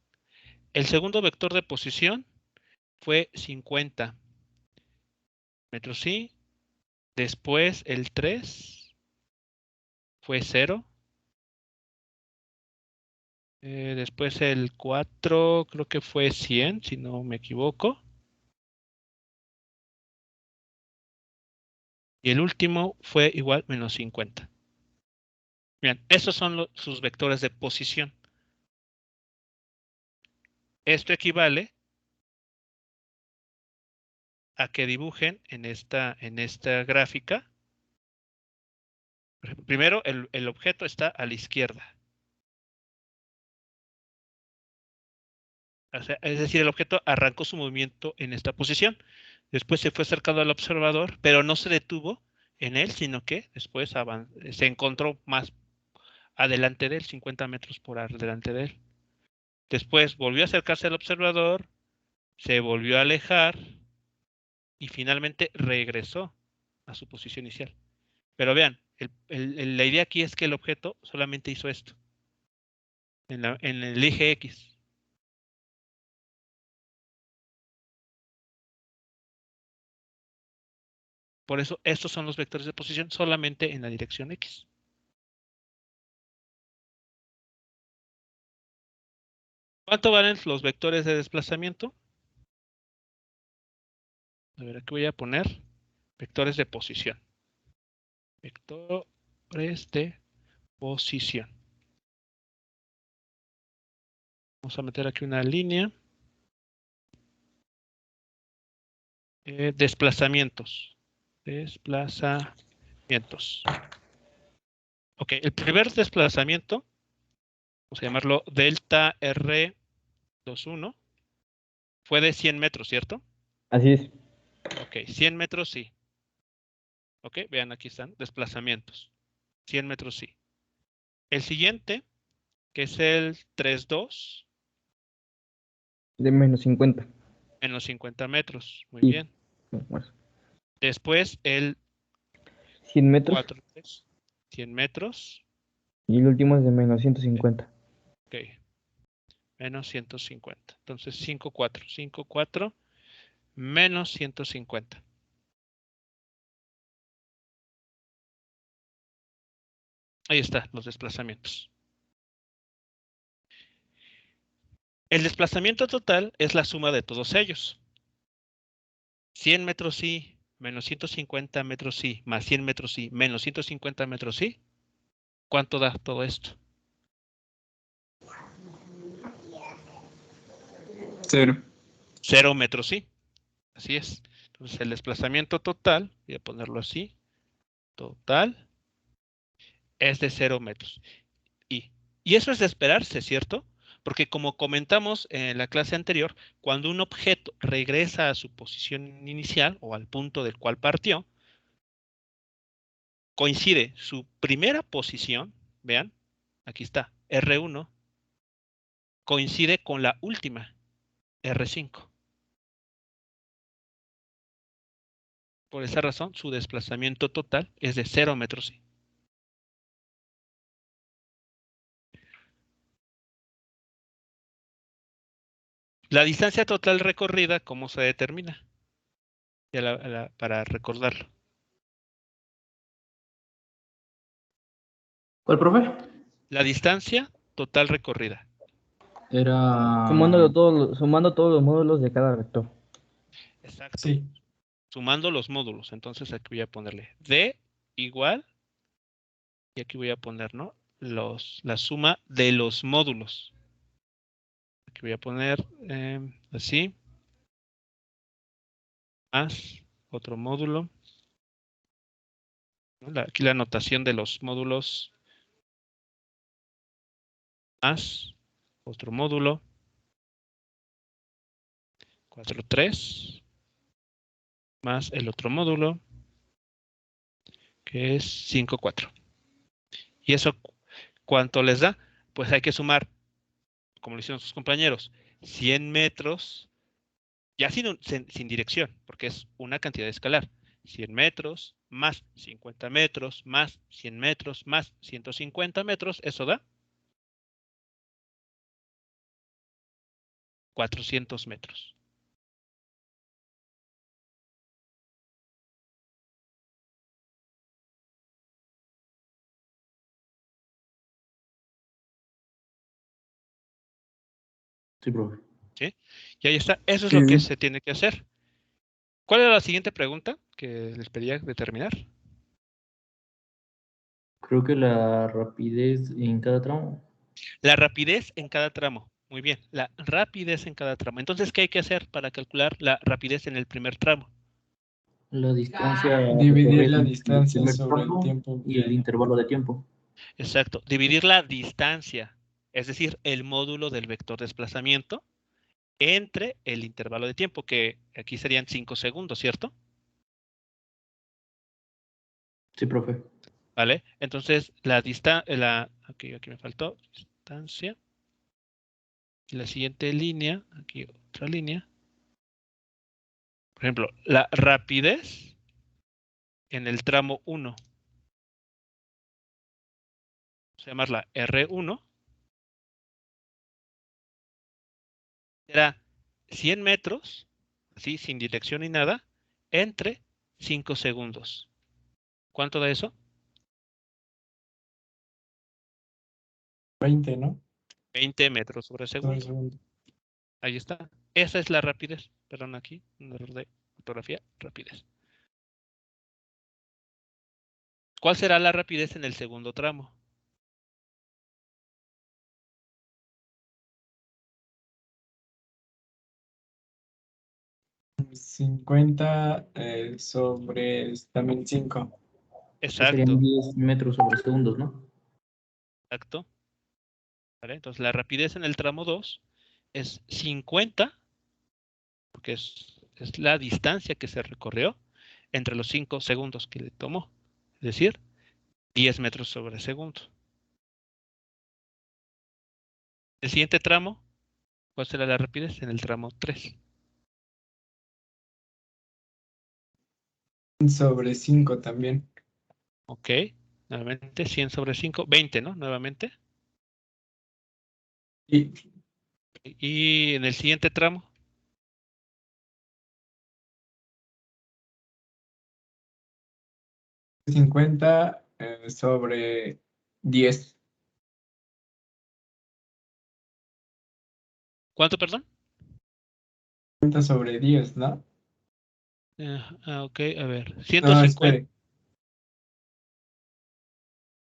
Speaker 1: El segundo vector de posición fue 50 metros y. Después el 3 fue 0. Después el 4 creo que fue 100, si no me equivoco. Y el último fue igual menos 50. Bien, esos son sus vectores de posición. Esto equivale a que dibujen en esta gráfica. Primero, el objeto está a la izquierda. O sea, es decir, el objeto arrancó su movimiento en esta posición. Después se fue acercando al observador, pero no se detuvo en él, sino que después se encontró más adelante de él, 50 metros por delante de él. Después volvió a acercarse al observador, se volvió a alejar y finalmente regresó a su posición inicial. Pero vean, la idea aquí es que el objeto solamente hizo esto en el eje X. Por eso estos son los vectores de posición solamente en la dirección X. ¿Cuánto valen los vectores de desplazamiento? A ver, aquí voy a poner vectores de posición. vectores de posición. Vamos a meter aquí una línea. Desplazamientos. Desplazamientos. Ok, el primer desplazamiento, vamos a llamarlo delta R21, fue de 100 metros, ¿cierto?
Speaker 5: Así es.
Speaker 1: Ok, 100 metros sí. Ok, vean, aquí están, desplazamientos. 100 metros sí. El siguiente, que es el 32,
Speaker 5: De menos 50.
Speaker 1: menos 50 metros. Muy
Speaker 5: Sí.
Speaker 1: bien.
Speaker 5: Bueno,
Speaker 1: Después el
Speaker 5: 100 metros
Speaker 1: 43, 100 metros.
Speaker 5: y el último es de menos 150.
Speaker 1: Ok, menos 150. Entonces 54, 54 menos 150. Ahí están los desplazamientos. El desplazamiento total es la suma de todos ellos. 100 metros sí, menos 150 metros sí, más 100 metros sí, menos 150 metros sí. ¿Cuánto da todo esto?
Speaker 4: 0.
Speaker 1: 0 metros sí. Así es. Entonces el desplazamiento total, voy a ponerlo así, total, es de 0 metros. Y eso es de esperarse, ¿cierto? Porque como comentamos en la clase anterior, cuando un objeto regresa a su posición inicial o al punto del cual partió, coincide su primera posición, vean, aquí está, R1, coincide con la última, R5. Por esa razón, su desplazamiento total es de 0 metros sí. La distancia total recorrida, ¿cómo se determina? Para recordarlo.
Speaker 3: ¿Cuál, profe?
Speaker 1: La distancia total recorrida.
Speaker 3: Era...
Speaker 5: Sumando todos los módulos de cada vector.
Speaker 1: Exacto.
Speaker 4: Sí.
Speaker 1: Sumando los módulos. Entonces aquí voy a ponerle D igual, y aquí voy a poner, ¿no? La suma de los módulos. Aquí voy a poner así. Más otro módulo. ¿No? Aquí la notación de los módulos. Más otro módulo. 4, 3. Más el otro módulo, que es 5, 4. ¿Y eso cuánto les da? Pues hay que sumar, como lo hicieron sus compañeros, 100 metros, ya sin dirección, porque es una cantidad escalar. 100 metros, más 50 metros, más 100 metros, más 150 metros, eso da 400 metros.
Speaker 3: Sí, profe.
Speaker 1: ¿Sí? Y ahí está, eso es
Speaker 5: Sí,
Speaker 1: lo que
Speaker 5: sí.
Speaker 1: se tiene que hacer. ¿Cuál era la siguiente pregunta que les pedía determinar?
Speaker 3: Creo que la rapidez en cada tramo.
Speaker 1: La rapidez en cada tramo. Muy bien, la rapidez en cada tramo. Entonces, ¿qué hay que hacer para calcular la rapidez en el primer tramo?
Speaker 3: La distancia
Speaker 4: Dividir
Speaker 3: recorrida
Speaker 4: la
Speaker 3: en el
Speaker 4: distancia
Speaker 3: primer
Speaker 4: sobre el
Speaker 3: tramo
Speaker 4: tiempo
Speaker 3: y el
Speaker 4: empleado.
Speaker 3: intervalo de tiempo.
Speaker 1: Exacto, dividir la distancia, es decir, el módulo del vector desplazamiento entre el intervalo de tiempo, que aquí serían 5 segundos, ¿cierto?
Speaker 3: Sí, profe.
Speaker 1: ¿Vale? Entonces, aquí me faltó, distancia. Y la siguiente línea, aquí otra línea. Por ejemplo, la rapidez en el tramo 1, vamos a llamarla R1, será 100 metros, así, sin dirección ni nada, entre 5 segundos. ¿Cuánto da eso?
Speaker 4: 20, ¿no?
Speaker 1: 20 metros sobre
Speaker 4: Sobre
Speaker 1: segundo.
Speaker 4: segundo.
Speaker 1: Ahí está. Esa es la rapidez. Perdón, aquí, un error de fotografía, rapidez. ¿Cuál será la rapidez en el segundo tramo?
Speaker 4: $50 sobre también 5.
Speaker 3: Que serían
Speaker 1: Exacto,
Speaker 3: 10 metros sobre segundos, ¿no?
Speaker 1: exacto. ¿Vale? Entonces la rapidez en el tramo 2 es 50, porque es la distancia que se recorrió entre los 5 segundos que le tomó. Es decir, 10 metros sobre segundo. El siguiente tramo, ¿cuál será la rapidez? En el tramo 3.
Speaker 4: Sobre 5 también.
Speaker 1: Ok, nuevamente 100 sobre 5, 20, ¿no? Nuevamente.
Speaker 4: Y
Speaker 1: Y en el siguiente tramo,
Speaker 4: 50 sobre 10.
Speaker 1: ¿cuánto, perdón?
Speaker 4: 50 sobre 10, ¿no?
Speaker 1: Ok, a ver,
Speaker 4: No,
Speaker 1: 150.
Speaker 4: espere.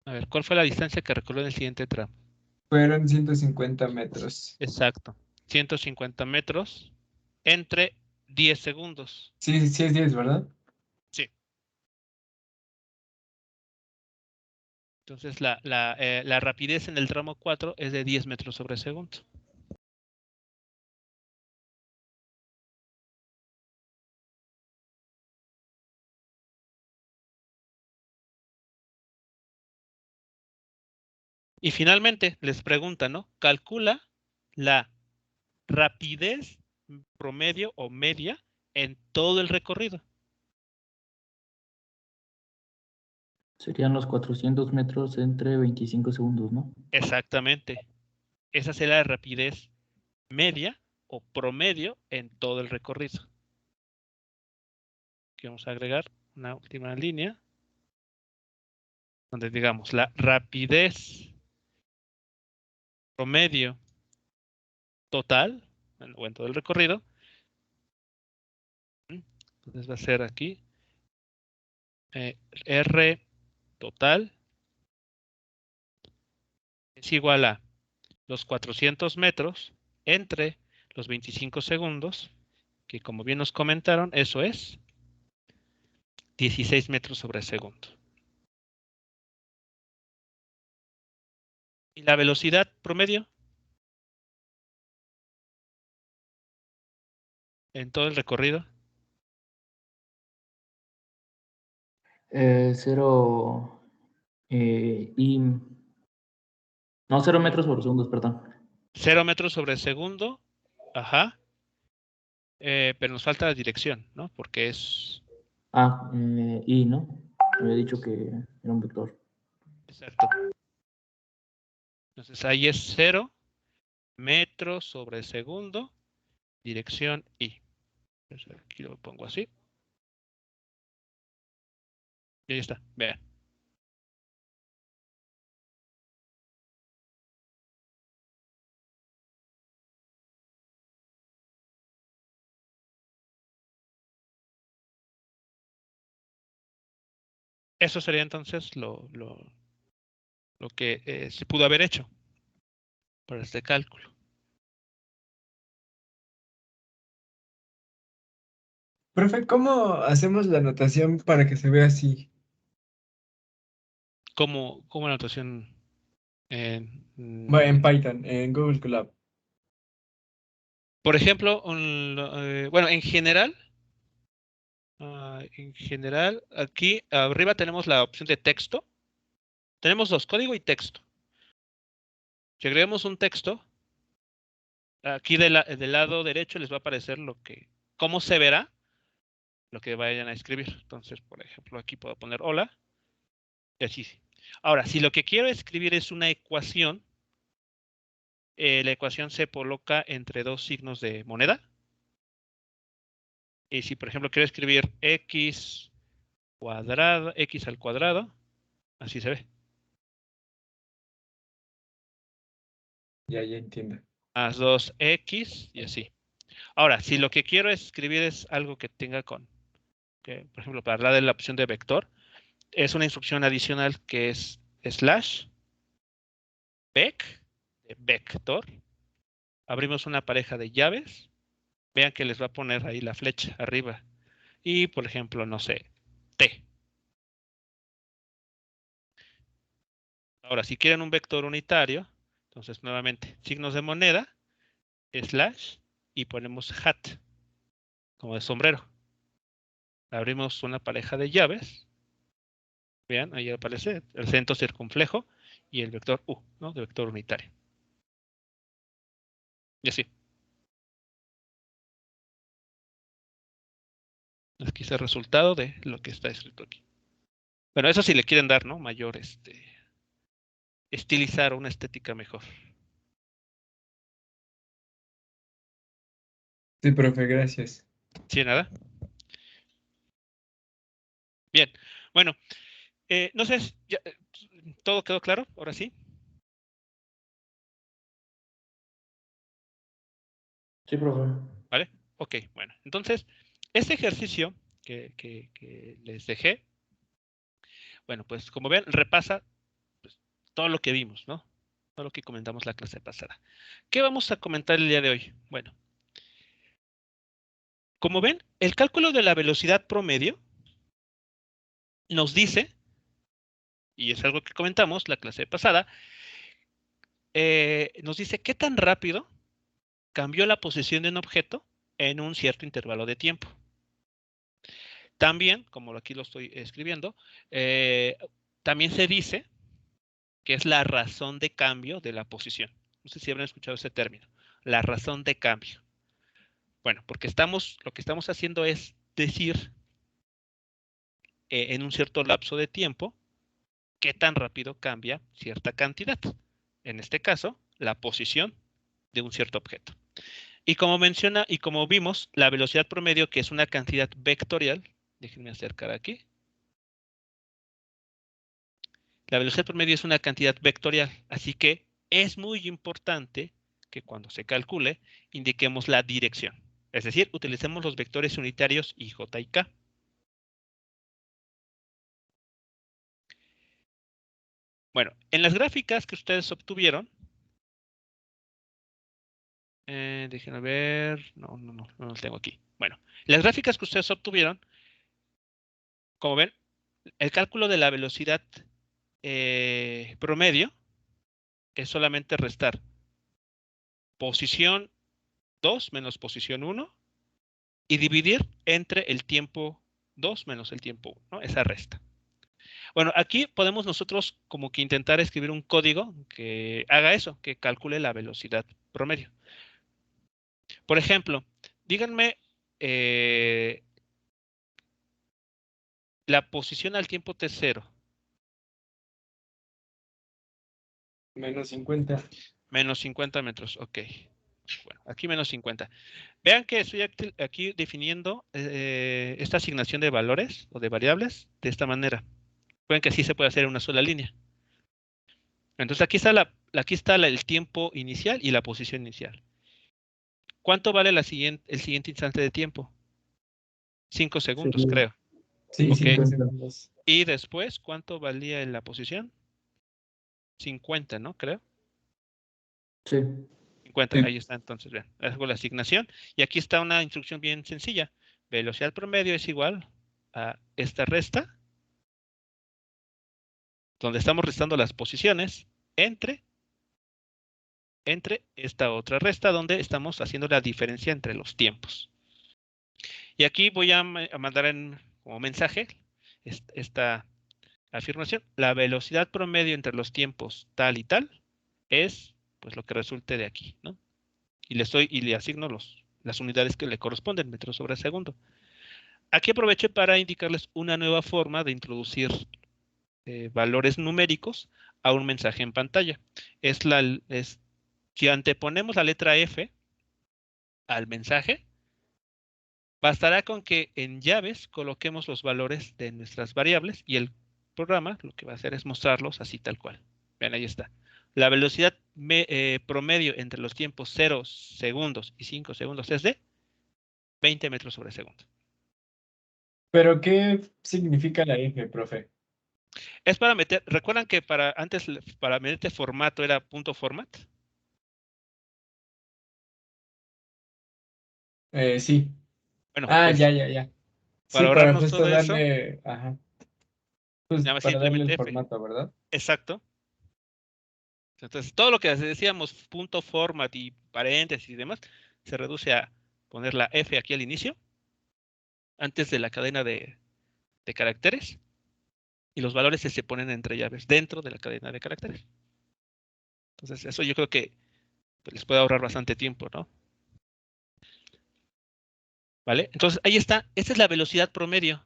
Speaker 1: A ver, ¿cuál fue la distancia que recorrió en el siguiente tramo?
Speaker 4: Fueron 150 metros.
Speaker 1: Exacto, 150 metros entre 10 segundos.
Speaker 4: Sí, sí es 10, ¿verdad?
Speaker 1: Sí. Entonces la rapidez en el tramo 4 es de 10 metros sobre segundo. Y finalmente les pregunta, ¿no? Calcula la rapidez promedio o media en todo el recorrido.
Speaker 3: Serían los 400 metros entre 25 segundos, ¿no?
Speaker 1: Exactamente. Esa será la rapidez media o promedio en todo el recorrido. Aquí vamos a agregar una última línea donde digamos la rapidez promedio total o en todo el recorrido. Entonces va a ser aquí R total es igual a los 400 metros entre los 25 segundos, que como bien nos comentaron, eso es 16 metros sobre segundo. ¿Y la velocidad promedio en todo el recorrido?
Speaker 3: Cero y... No, 0 metros sobre segundos, perdón.
Speaker 1: 0 metros sobre segundo, ajá, pero nos falta la dirección, ¿no? Porque es...
Speaker 3: Ah, y, ¿no? Había dicho que era un vector.
Speaker 1: Exacto. Entonces ahí es 0 metros sobre segundo, dirección y. Entonces, aquí lo pongo así. Y ahí está, vean. Eso sería entonces lo que se pudo haber hecho para este cálculo.
Speaker 4: Profe, ¿cómo hacemos la anotación para que se vea así?
Speaker 1: ¿Cómo la notación?
Speaker 4: Bueno, en Python, en Google Colab.
Speaker 1: Por ejemplo, bueno, en general, aquí arriba tenemos la opción de texto. Tenemos dos, código y texto. Si agregamos un texto, aquí del lado derecho les va a aparecer cómo se verá lo que vayan a escribir. Entonces, por ejemplo, aquí puedo poner hola. Y así. Ahora, si lo que quiero escribir es una ecuación, la ecuación se coloca entre dos signos de moneda. Y si, por ejemplo, quiero escribir x al cuadrado, así se ve.
Speaker 4: Ya entiendo.
Speaker 1: Más 2x y así. Ahora, si lo que quiero escribir es algo que tenga por ejemplo, para hablar de la opción de vector, es una instrucción adicional que es slash vec, de vector. Abrimos una pareja de llaves. Vean que les va a poner ahí la flecha arriba. Y, por ejemplo, no sé, T. Ahora, si quieren un vector unitario, entonces nuevamente, signos de moneda, slash, y ponemos hat, como de sombrero. Abrimos una pareja de llaves. Vean, ahí aparece el centro circunflejo y el vector U, ¿no? De vector unitario. Y así. Aquí está el resultado de lo que está escrito aquí. Bueno, eso sí le quieren dar, ¿no? Mayor, estilizar una estética mejor.
Speaker 4: Sí, profe, gracias.
Speaker 1: ¿Sí, nada? Bien. Bueno, no sé, ya, ¿todo quedó claro? Ahora sí.
Speaker 3: Sí, profe.
Speaker 1: ¿Vale? Ok, bueno. Entonces, este ejercicio que les dejé, bueno, pues como ven, repasa pues, todo lo que vimos, ¿no? Todo lo que comentamos la clase pasada. ¿Qué vamos a comentar el día de hoy? Bueno, como ven, el cálculo de la velocidad promedio nos dice, y es algo que comentamos la clase pasada, nos dice qué tan rápido cambió la posición de un objeto en un cierto intervalo de tiempo. También, como aquí lo estoy escribiendo, también se dice que es la razón de cambio de la posición. No sé si habrán escuchado ese término, la razón de cambio. Bueno, porque lo que estamos haciendo es decir en un cierto lapso de tiempo qué tan rápido cambia cierta cantidad. En este caso, la posición de un cierto objeto. Y como menciona y como vimos, la velocidad promedio, que es una cantidad vectorial, déjenme acercar aquí. La velocidad promedio es una cantidad vectorial, así que es muy importante que cuando se calcule indiquemos la dirección. Es decir, utilicemos los vectores unitarios i, j y k. Bueno, en las gráficas que ustedes obtuvieron, déjenme ver, no lo tengo aquí. Bueno, las gráficas que ustedes obtuvieron, como ven, el cálculo de la velocidad promedio es solamente restar posición 2 menos posición 1 y dividir entre el tiempo 2 menos el tiempo 1, ¿no? Esa resta. Bueno, aquí podemos nosotros como que intentar escribir un código que haga eso, que calcule la velocidad promedio. Por ejemplo, díganme la posición al tiempo t0.
Speaker 4: Menos 50.
Speaker 1: Menos 50 metros, ok. Bueno, aquí menos 50. Vean que estoy aquí definiendo esta asignación de valores o de variables de esta manera. Pueden que así se puede hacer en una sola línea. Entonces aquí está el tiempo inicial y la posición inicial. ¿Cuánto vale el siguiente instante de tiempo? 5 segundos,
Speaker 3: Sí,
Speaker 1: creo.
Speaker 4: Sí,
Speaker 1: Ok.
Speaker 4: 5 segundos.
Speaker 1: Y después, ¿cuánto valía en la posición? 50, ¿no? Creo.
Speaker 3: sí.
Speaker 1: 50,
Speaker 4: Sí.
Speaker 1: ahí está entonces, vean. Hago la asignación. Y aquí está una instrucción bien sencilla. Velocidad promedio es igual a esta resta, donde estamos restando las posiciones entre esta otra resta, donde estamos haciendo la diferencia entre los tiempos. Y aquí voy a mandar como mensaje esta afirmación. La velocidad promedio entre los tiempos tal y tal es pues lo que resulte de aquí, ¿no? Y le asigno las unidades que le corresponden, metros sobre segundo. Aquí aproveché para indicarles una nueva forma de introducir valores numéricos a un mensaje en pantalla. Si anteponemos la letra F al mensaje, bastará con que en llaves coloquemos los valores de nuestras variables y el programa lo que va a hacer es mostrarlos así tal cual. Vean, ahí está. La velocidad promedio entre los tiempos 0 segundos y 5 segundos es de 20 metros sobre segundo.
Speaker 4: ¿Pero qué significa la F, profe?
Speaker 1: Es para meter, ¿recuerdan que antes para meter formato era .format?
Speaker 4: Sí.
Speaker 1: Bueno,
Speaker 4: Ah,
Speaker 1: pues
Speaker 4: ya. Sí,
Speaker 1: para
Speaker 4: para
Speaker 1: ahorrarnos
Speaker 4: justo
Speaker 1: todo eso,
Speaker 4: darle, ajá, pues
Speaker 1: nada más
Speaker 4: para darle
Speaker 1: simplemente
Speaker 4: el
Speaker 1: F.
Speaker 4: formato, ¿verdad?
Speaker 1: Exacto. Entonces, todo lo que decíamos, .format y paréntesis y demás, se reduce a poner la F aquí al inicio, antes de la cadena de caracteres, y los valores se ponen entre llaves dentro de la cadena de caracteres. Entonces, eso yo creo que pues, les puede ahorrar bastante tiempo, ¿no? ¿Vale? Entonces, ahí está. Esta es la velocidad promedio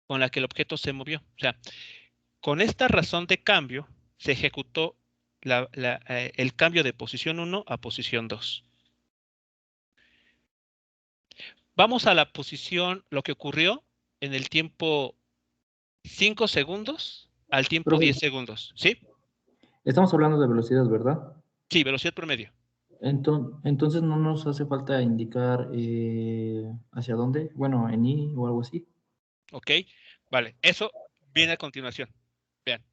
Speaker 1: con la que el objeto se movió. O sea, con esta razón de cambio, se ejecutó el cambio de posición 1 a posición 2. Vamos a la posición, lo que ocurrió en el tiempo 5 segundos al tiempo
Speaker 3: Profe,
Speaker 1: 10 segundos. ¿Sí?
Speaker 3: estamos hablando de velocidad, ¿verdad?
Speaker 1: Sí, velocidad promedio.
Speaker 3: Entonces no nos hace falta indicar hacia dónde, bueno, en I o algo así.
Speaker 1: ¿Ok? Vale, eso viene a continuación. Vean.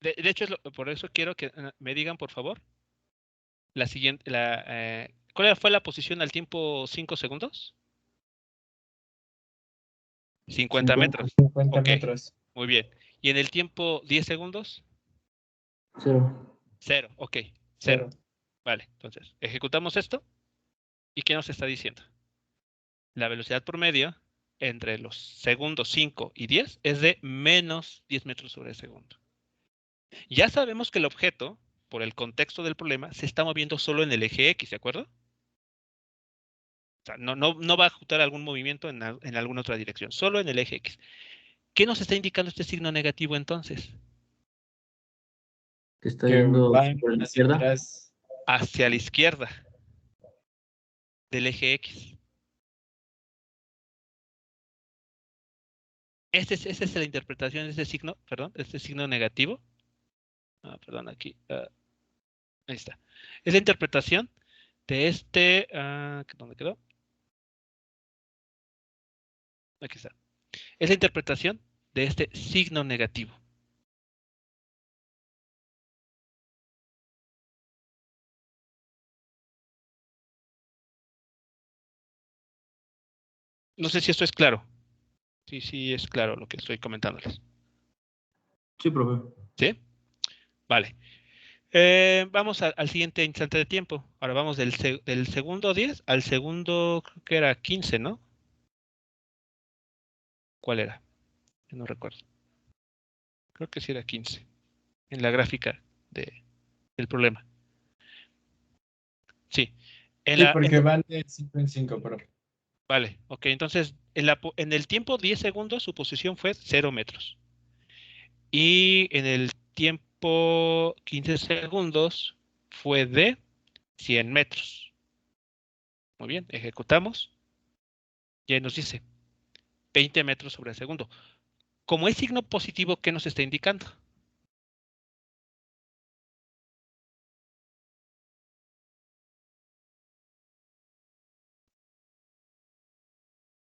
Speaker 1: De hecho, por eso quiero que me digan, por favor, la siguiente, ¿cuál fue la posición al tiempo 5 segundos? 50
Speaker 3: 50,
Speaker 1: metros.
Speaker 4: 50
Speaker 1: Ok,
Speaker 4: metros.
Speaker 1: muy bien. ¿Y en el tiempo 10 segundos?
Speaker 3: 0.
Speaker 1: 0, ok, 0.
Speaker 4: Cero.
Speaker 1: Vale, entonces, ejecutamos esto. ¿Y qué nos está diciendo? La velocidad promedio entre los segundos 5 y 10 es de menos 10 metros sobre segundo. Ya sabemos que el objeto, por el contexto del problema, se está moviendo solo en el eje X, ¿de acuerdo? O sea, no va a ejecutar algún movimiento en alguna otra dirección, solo en el eje X. ¿Qué nos está indicando este signo negativo entonces?
Speaker 3: Que está
Speaker 4: Que
Speaker 3: yendo
Speaker 4: van
Speaker 3: por la
Speaker 4: hacia
Speaker 3: izquierda.
Speaker 4: atrás.
Speaker 1: Hacia la izquierda del eje X. Esa es la interpretación de este signo, perdón, este signo negativo. Perdón, aquí. Ahí está. Es la interpretación de este. ¿Dónde quedó? Aquí está. Es la interpretación de este signo negativo. No sé si esto es claro. Sí, es claro lo que estoy comentándoles.
Speaker 3: Sí, profe.
Speaker 1: ¿Sí? Vale. Vamos al siguiente instante de tiempo. Ahora vamos del segundo 10 al segundo, creo que era 15, ¿no? ¿Cuál era? Yo no recuerdo. Creo que sí era 15. En la gráfica del problema. Sí.
Speaker 4: Sí, porque van de 5 en 5, pero.
Speaker 1: Vale, ok. Entonces, en el tiempo 10 segundos, su posición fue 0 metros. Y en el tiempo 15 segundos fue de 100 metros. Muy bien, ejecutamos. Y nos dice 20 metros sobre segundo. Como es signo positivo, ¿qué nos está indicando?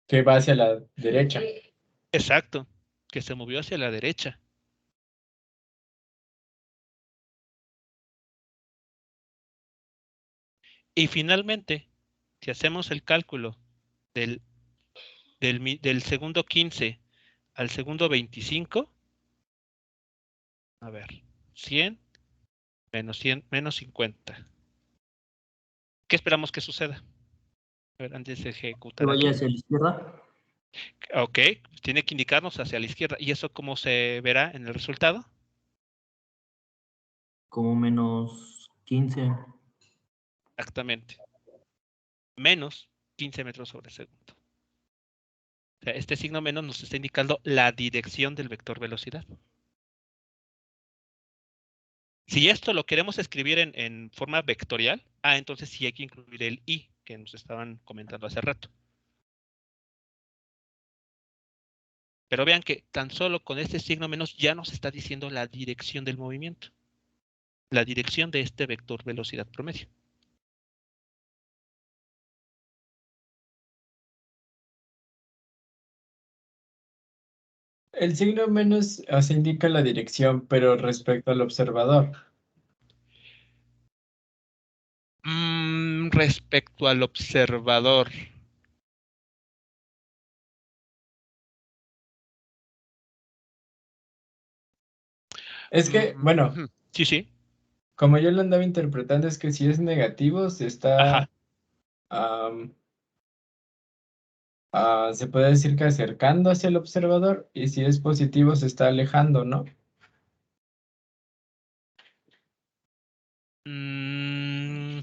Speaker 4: Que va hacia la derecha.
Speaker 1: Exacto, que se movió hacia la derecha. Y finalmente, si hacemos el cálculo del, del segundo 15 al segundo 25, a ver, 100 menos 100 menos 50. ¿Qué esperamos que suceda? A ver, antes de
Speaker 3: Que
Speaker 1: ejecutar
Speaker 3: vaya
Speaker 1: aquí.
Speaker 3: hacia la izquierda.
Speaker 1: Ok, tiene que indicarnos hacia la izquierda. ¿Y eso cómo se verá en el resultado?
Speaker 3: Como menos 15.
Speaker 1: Exactamente. Menos 15 metros sobre segundo. O sea, este signo menos nos está indicando la dirección del vector velocidad. Si esto lo queremos escribir en forma vectorial, entonces sí hay que incluir el i que nos estaban comentando hace rato. Pero vean que tan solo con este signo menos ya nos está diciendo la dirección del movimiento. La dirección de este vector velocidad promedio.
Speaker 4: El signo menos se indica la dirección, pero respecto al observador.
Speaker 1: Respecto al observador.
Speaker 4: Es que, bueno,
Speaker 1: Sí, sí.
Speaker 4: como yo lo andaba interpretando, es que si es negativo, se está,
Speaker 1: Ajá.
Speaker 4: se puede decir que acercando hacia el observador, y si es positivo, se está alejando, ¿no?
Speaker 1: Mm,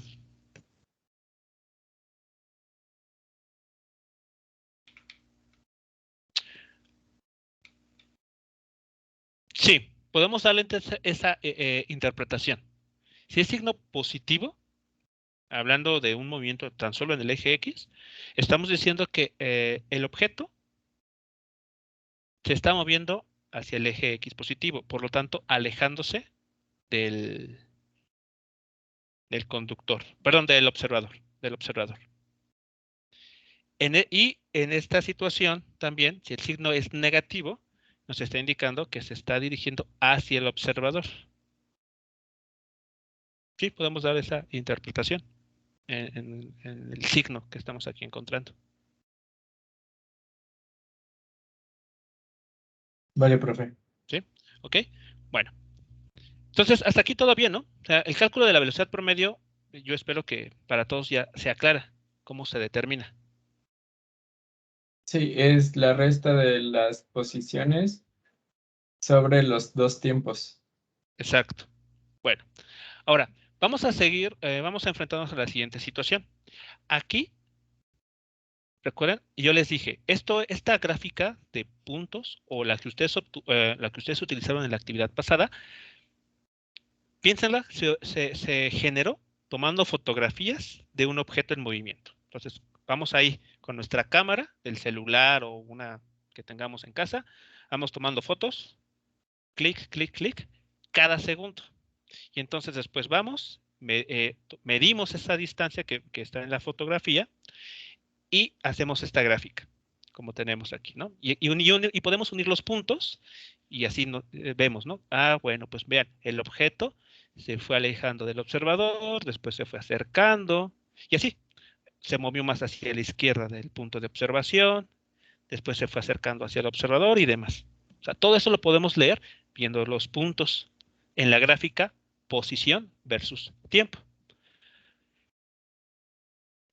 Speaker 1: sí, podemos darle entonces esa interpretación. Si es signo positivo, hablando de un movimiento tan solo en el eje X, estamos diciendo que el objeto se está moviendo hacia el eje X positivo, por lo tanto, alejándose del, del conductor, perdón, del observador. Y en esta situación también, si el signo es negativo, nos está indicando que se está dirigiendo hacia el observador. Sí, podemos dar esa interpretación en el signo que estamos aquí encontrando.
Speaker 4: Vale, profe.
Speaker 1: ¿Sí? ¿Ok? Bueno. Entonces, hasta aquí todo bien, ¿no? O sea, el cálculo de la velocidad promedio, yo espero que para todos ya sea clara cómo se determina.
Speaker 4: Sí, es la resta de las posiciones sobre los dos tiempos.
Speaker 1: Exacto. Bueno, ahora vamos a seguir, vamos a enfrentarnos a la siguiente situación. Aquí, recuerden, yo les dije, esta gráfica de puntos o la que ustedes utilizaron en la actividad pasada, piénsenla, se generó tomando fotografías de un objeto en movimiento. Entonces, vamos ahí con nuestra cámara, del celular o una que tengamos en casa, vamos tomando fotos, clic, clic, clic, cada segundo. Y entonces después vamos, medimos esa distancia que está en la fotografía y hacemos esta gráfica, como tenemos aquí, ¿no? Y podemos unir los puntos y así vemos, ¿no? Ah, bueno, pues vean, el objeto se fue alejando del observador, después se fue acercando y así se movió más hacia la izquierda del punto de observación, después se fue acercando hacia el observador y demás. O sea, todo eso lo podemos leer viendo los puntos en la gráfica posición versus tiempo.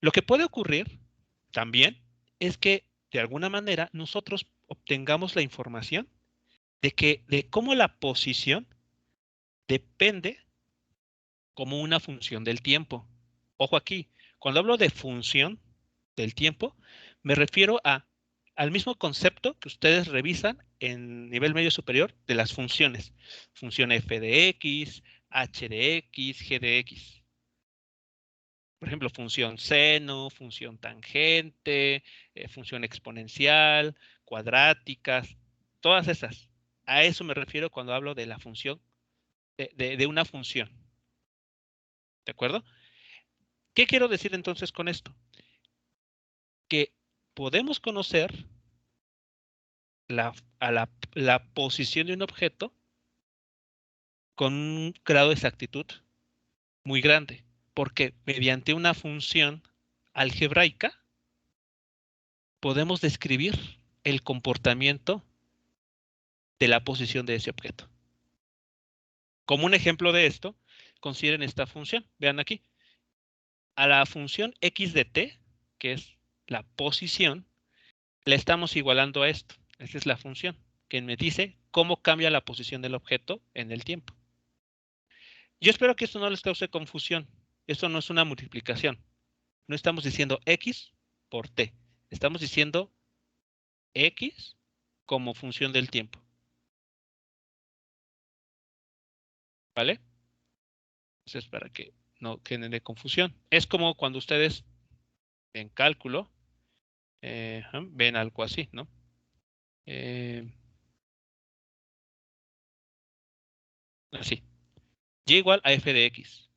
Speaker 1: Lo que puede ocurrir también es que de alguna manera nosotros obtengamos la información de cómo la posición depende como una función del tiempo. Ojo aquí, cuando hablo de función del tiempo, me refiero al mismo concepto que ustedes revisan en nivel medio superior de las funciones. Función f de x, h de x, g de x. Por ejemplo, función seno, función tangente, función exponencial, cuadráticas, todas esas. A eso me refiero cuando hablo de la función, de una función. ¿De acuerdo? ¿Qué quiero decir entonces con esto? Que podemos conocer la posición de un objeto con un grado de exactitud muy grande, porque mediante una función algebraica podemos describir el comportamiento de la posición de ese objeto. Como un ejemplo de esto, consideren esta función. Vean aquí. A la función x de t, que es la posición, le estamos igualando a esto. Esta es la función que me dice cómo cambia la posición del objeto en el tiempo. Yo espero que esto no les cause confusión. Esto no es una multiplicación. No estamos diciendo x por t. Estamos diciendo x como función del tiempo. ¿Vale? Entonces, para que no genere confusión. Es como cuando ustedes en cálculo ven algo así, ¿no? Así. Y igual a f de x.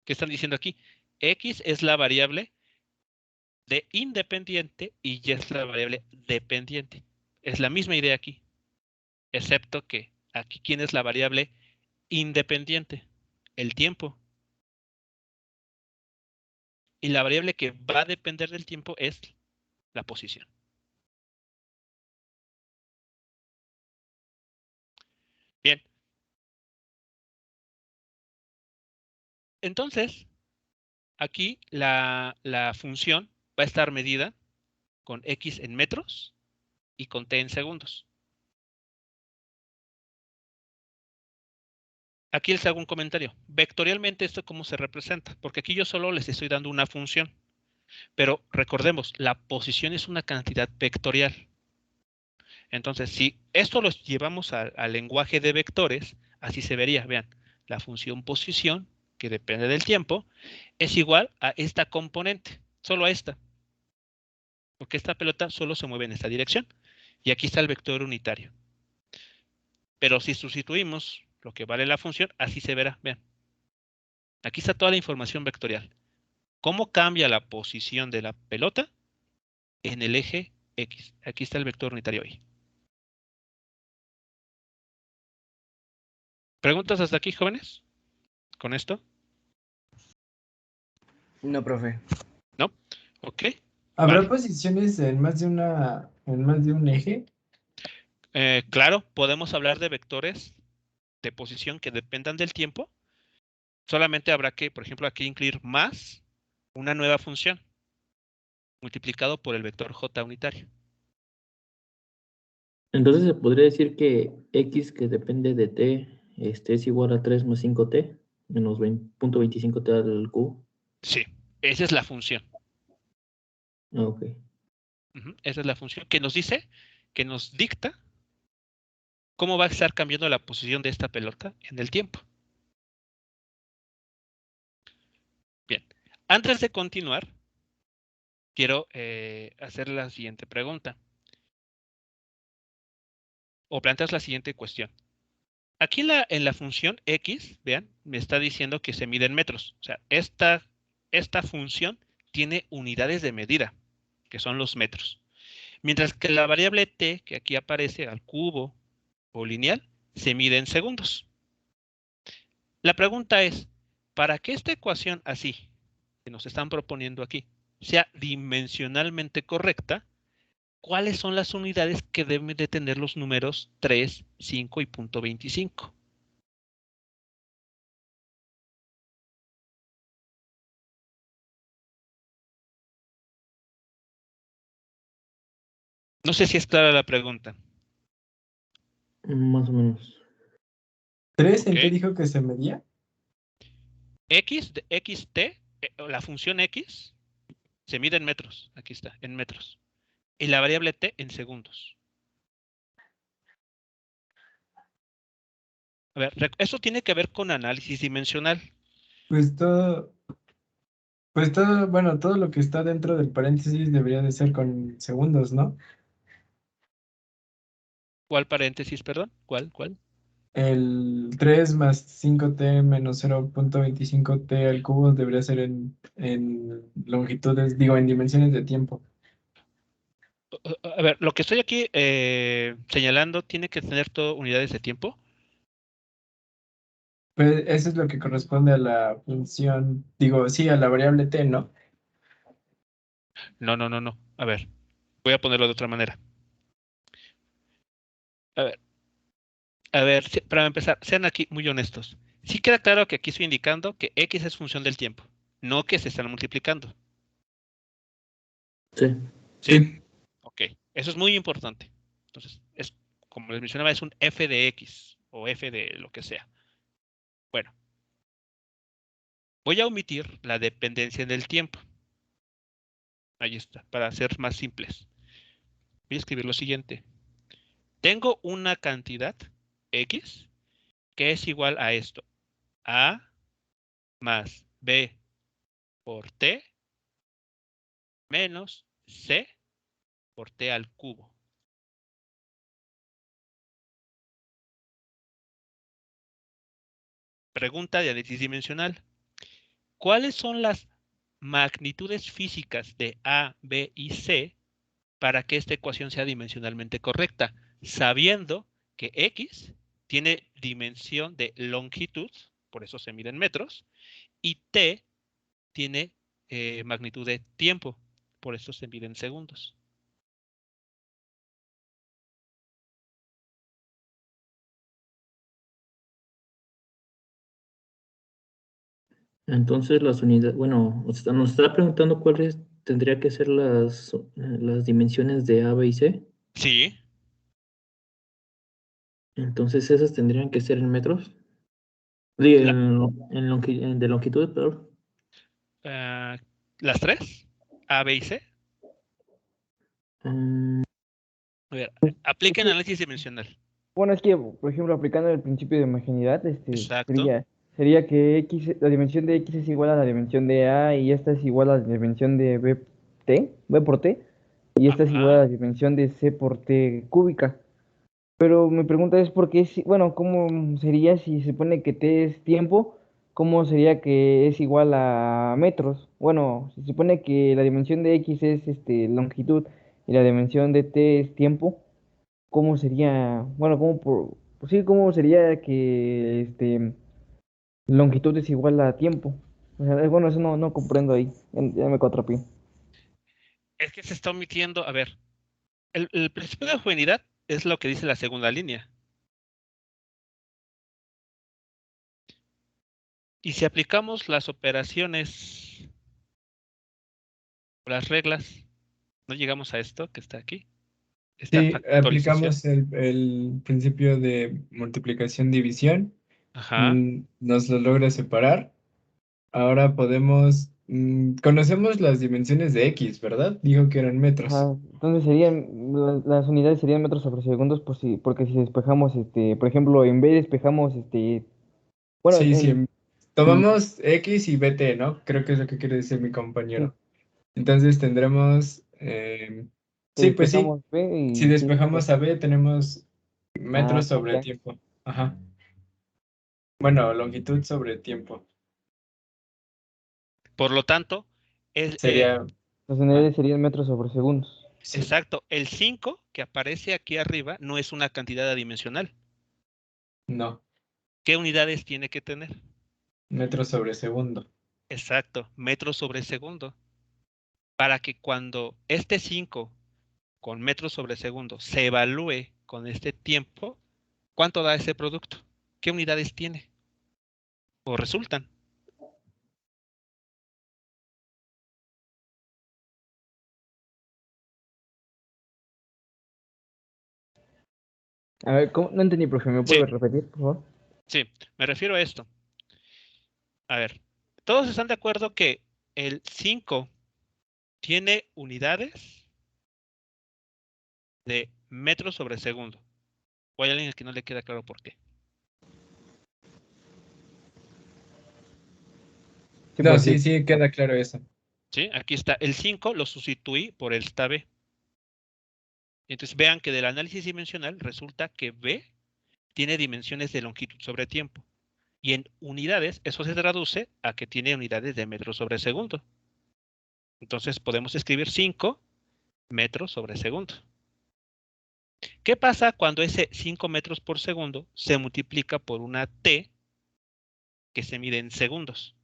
Speaker 1: ¿Qué están diciendo aquí? X es la variable de independiente y y es la variable dependiente. Es la misma idea aquí, excepto que aquí, ¿quién es la variable independiente? El tiempo. Y la variable que va a depender del tiempo es la posición. Bien. Entonces, aquí la función va a estar medida con x en metros y con t en segundos. Aquí les hago un comentario. Vectorialmente, ¿esto cómo se representa? Porque aquí yo solo les estoy dando una función. Pero recordemos, la posición es una cantidad vectorial. Entonces, si esto lo llevamos al lenguaje de vectores, así se vería. Vean, la función posición, que depende del tiempo, es igual a esta componente, solo a esta. Porque esta pelota solo se mueve en esta dirección. Y aquí está el vector unitario. Pero si sustituimos lo que vale la función, así se verá. Vean. Aquí está toda la información vectorial. ¿Cómo cambia la posición de la pelota en el eje X? Aquí está el vector unitario Y. ¿Preguntas hasta aquí, jóvenes? ¿Con esto?
Speaker 5: No, profe.
Speaker 1: ¿No? Ok.
Speaker 4: ¿Habrá
Speaker 1: Vale.
Speaker 4: posiciones en más de un eje?
Speaker 1: Claro, podemos hablar de vectores de posición que dependan del tiempo. Solamente habrá que, por ejemplo, aquí incluir más una nueva función multiplicado por el vector J unitario.
Speaker 3: Entonces se podría decir que x que depende de t es igual a 3 más 5t menos 0.25t al cubo.
Speaker 1: Sí, esa es la función.
Speaker 3: Ah, ok.
Speaker 1: Esa es la función que nos dice, que nos dicta cómo va a estar cambiando la posición de esta pelota en el tiempo. Bien, antes de continuar, quiero hacer la siguiente pregunta. O plantear la siguiente cuestión. Aquí en la función x, vean, me está diciendo que se mide en metros. O sea, esta función tiene unidades de medida, que son los metros. Mientras que la variable t, que aquí aparece al cubo o lineal, se mide en segundos. La pregunta es, para que esta ecuación así, que nos están proponiendo aquí, sea dimensionalmente correcta, ¿cuáles son las unidades que deben de tener los números 3, 5 y punto 25? No sé si es clara la pregunta.
Speaker 3: Más o menos.
Speaker 4: ¿3 en
Speaker 1: Ok.
Speaker 4: qué dijo que se medía?
Speaker 1: xt, la función x, se mide en metros. Aquí está, en metros. Y la variable t en segundos. A ver, eso tiene que ver con análisis dimensional.
Speaker 4: Pues bueno, todo lo que está dentro del paréntesis debería de ser con segundos, ¿no?
Speaker 1: ¿Cuál paréntesis, perdón? ¿Cuál?
Speaker 4: El 3 más 5t menos 0.25t al cubo debería ser en longitudes, digo, en dimensiones de tiempo.
Speaker 1: A ver, lo que estoy aquí señalando tiene que tener todo unidades de tiempo.
Speaker 4: Pues eso es lo que corresponde a la función, digo, sí, a la variable t, ¿no?
Speaker 1: No. A ver, voy a ponerlo de otra manera. A ver, para empezar, sean aquí muy honestos. Sí queda claro que aquí estoy indicando que x es función del tiempo, no que se están multiplicando.
Speaker 3: Sí.
Speaker 1: ¿Sí? Ok, eso es muy importante. Entonces, como les mencionaba, es un f de x o f de lo que sea. Bueno, voy a omitir la dependencia del tiempo. Ahí está, para ser más simples. Voy a escribir lo siguiente. Tengo una cantidad x que es igual a esto. A más b por t menos c por t al cubo. Pregunta de análisis dimensional. ¿Cuáles son las magnitudes físicas de A, B y C para que esta ecuación sea dimensionalmente correcta, sabiendo que X tiene dimensión de longitud, por eso se mide en metros, y T tiene magnitud de tiempo, por eso se mide en segundos.
Speaker 3: Entonces las unidades, bueno, nos está preguntando cuáles tendría que ser las dimensiones de A, B y C.
Speaker 1: Sí.
Speaker 3: Entonces esas tendrían que ser en metros. Digo,
Speaker 1: La-
Speaker 3: de longitud, perdón.
Speaker 1: las tres, A, B y C.
Speaker 3: Mm,
Speaker 1: A ver, apliquen análisis dimensional.
Speaker 5: Bueno, es que, por ejemplo, aplicando el principio de homogeneidad,
Speaker 1: Exacto.
Speaker 5: sería que X, la dimensión de X es igual a la dimensión de A y esta es igual a la dimensión de B por T, y esta es igual a
Speaker 1: Ajá.
Speaker 5: la dimensión de C por T cúbica. Pero mi pregunta es por qué, bueno, ¿cómo sería si se supone que T es tiempo? ¿Cómo sería que es igual a metros? Bueno, se supone que la dimensión de X es longitud y la dimensión de T es tiempo. ¿Cómo sería, bueno, pues sí, cómo sería que longitud es igual a tiempo? O sea, bueno, eso no comprendo ahí, ya me cuatropié.
Speaker 1: Es que se está omitiendo, a ver, el principio de homogeneidad es lo que dice la segunda línea. Y si aplicamos las operaciones, las reglas, no llegamos a esto que está aquí, esta
Speaker 4: Sí,
Speaker 1: factorización.
Speaker 4: aplicamos el principio de multiplicación-división,
Speaker 1: Ajá.
Speaker 4: nos lo logra separar. Ahora podemos, conocemos las dimensiones de X, ¿verdad? Dijo que eran metros.
Speaker 5: Ajá, entonces las unidades serían metros sobre segundos, porque si despejamos, por ejemplo, en B despejamos, bueno,
Speaker 4: Sí, sí.
Speaker 5: en-
Speaker 4: Tomamos X y BT, ¿no? Creo que es lo que quiere decir mi
Speaker 5: sí,
Speaker 4: compañero. Entonces tendremos,
Speaker 5: si
Speaker 4: sí, pues sí,
Speaker 5: despejamos B
Speaker 4: si
Speaker 5: y sí,
Speaker 4: despejamos a B tenemos
Speaker 5: ah,
Speaker 4: metros sobre
Speaker 5: ya.
Speaker 4: tiempo. Ajá. Bueno, longitud sobre tiempo.
Speaker 1: Por lo tanto, es,
Speaker 4: Sería,
Speaker 5: Las
Speaker 4: ah,
Speaker 5: unidades serían metros sobre segundos.
Speaker 4: sí,
Speaker 1: exacto, el 5 que aparece aquí arriba no es una cantidad adimensional.
Speaker 4: no,
Speaker 1: ¿Qué unidades tiene que tener?
Speaker 4: metros sobre segundo.
Speaker 1: Exacto, metros sobre segundo. Para que cuando este 5 con metros sobre segundo se evalúe con este tiempo, ¿cuánto da ese producto? ¿Qué unidades tiene? ¿O resultan?
Speaker 5: A ver, ¿cómo? No entendí, profe, ¿me
Speaker 1: Sí,
Speaker 5: puede repetir, por favor?
Speaker 1: sí, me refiero a esto. A ver, ¿todos están de acuerdo que el 5 tiene unidades de metros sobre segundo? ¿O hay alguien que no le queda claro por qué?
Speaker 5: Sí,
Speaker 4: No,
Speaker 5: porque
Speaker 4: sí, sí, queda claro eso.
Speaker 1: ¿Sí? Aquí está el 5, lo sustituí por esta B. Entonces vean que del análisis dimensional resulta que B tiene dimensiones de longitud sobre tiempo. Y en unidades, eso se traduce a que tiene unidades de metros sobre segundo. Entonces podemos escribir 5 metros sobre segundo. ¿Qué pasa cuando ese 5 metros por segundo se multiplica por una T que se mide en segundos?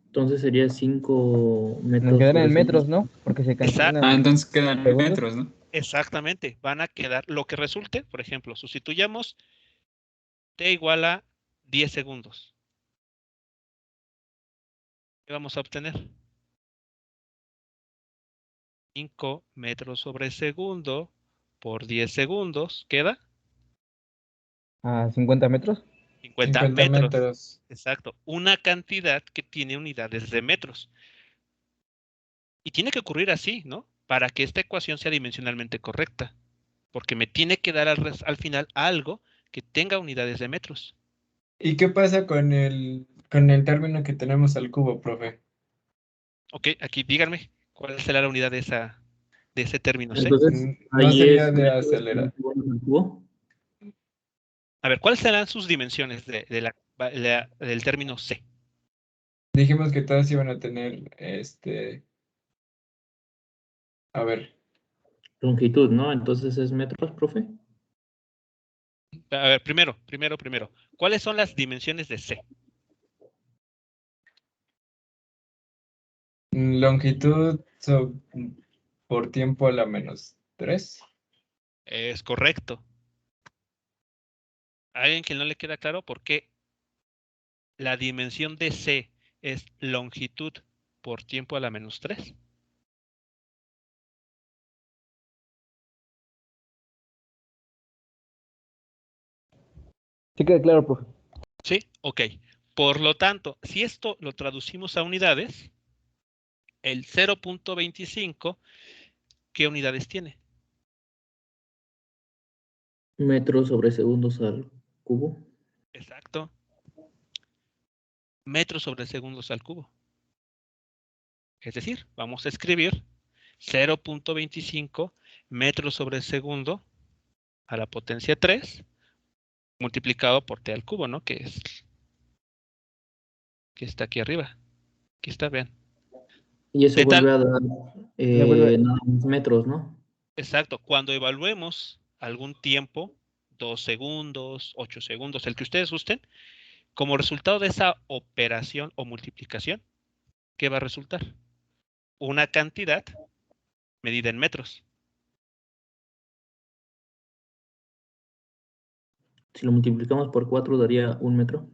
Speaker 3: entonces sería 5
Speaker 5: nos
Speaker 3: metros
Speaker 5: quedarían
Speaker 3: sobre
Speaker 5: en
Speaker 3: segundo.
Speaker 5: metros, ¿no? Porque se
Speaker 1: Exacto.
Speaker 5: cancelan
Speaker 6: Entonces quedan
Speaker 5: segundos.
Speaker 6: metros, ¿no?
Speaker 1: Exactamente, van a quedar lo que resulte, por ejemplo, sustituyamos T igual a 10 segundos. ¿Qué vamos a obtener? 5 metros sobre segundo por 10 segundos, ¿queda?
Speaker 5: ¿A 50 metros?
Speaker 1: 50
Speaker 4: 50
Speaker 1: metros.
Speaker 4: metros.
Speaker 1: Exacto, una cantidad que tiene unidades de metros. Y tiene que ocurrir así, ¿no? Para que esta ecuación sea dimensionalmente correcta. Porque me tiene que dar al final algo que tenga unidades de metros.
Speaker 4: ¿Y qué pasa con el término que tenemos al cubo, profe?
Speaker 1: Ok, aquí díganme cuál será la unidad de ese término C.
Speaker 3: Entonces,
Speaker 4: No
Speaker 3: ahí
Speaker 4: sería
Speaker 3: es
Speaker 4: de
Speaker 3: metros
Speaker 4: acelerar.
Speaker 3: al cubo.
Speaker 1: A ver, ¿cuáles serán sus dimensiones del término C?
Speaker 4: Dijimos que todas iban a tener A ver,
Speaker 3: Longitud, ¿no? Entonces es metros, profe.
Speaker 1: A ver, primero. ¿Cuáles son las dimensiones de C?
Speaker 4: longitud por tiempo a la -3.
Speaker 1: Es correcto. ¿A alguien que no le queda claro por qué la dimensión de C es longitud por tiempo a la -3?
Speaker 5: Sí queda claro, profe.
Speaker 1: Sí, ok. Por lo tanto, si esto lo traducimos a unidades, el 0.25, ¿qué unidades tiene?
Speaker 3: Metros sobre segundos al cubo.
Speaker 1: Exacto. Metros sobre segundos al cubo. Es decir, vamos a escribir 0.25 metros sobre segundo a la potencia 3 multiplicado por t al cubo, ¿no? Que está aquí arriba. Aquí está, vean.
Speaker 3: Y eso
Speaker 1: De
Speaker 3: vuelve
Speaker 1: tal,
Speaker 3: a dar
Speaker 5: Me vuelve-
Speaker 3: nada más metros, ¿no?
Speaker 1: exacto, cuando evaluemos algún tiempo, 2 segundos, 8 segundos, el que ustedes gusten, como resultado de esa operación o multiplicación, ¿qué va a resultar? Una cantidad medida en metros.
Speaker 3: Si lo multiplicamos por 4 daría 1 metro.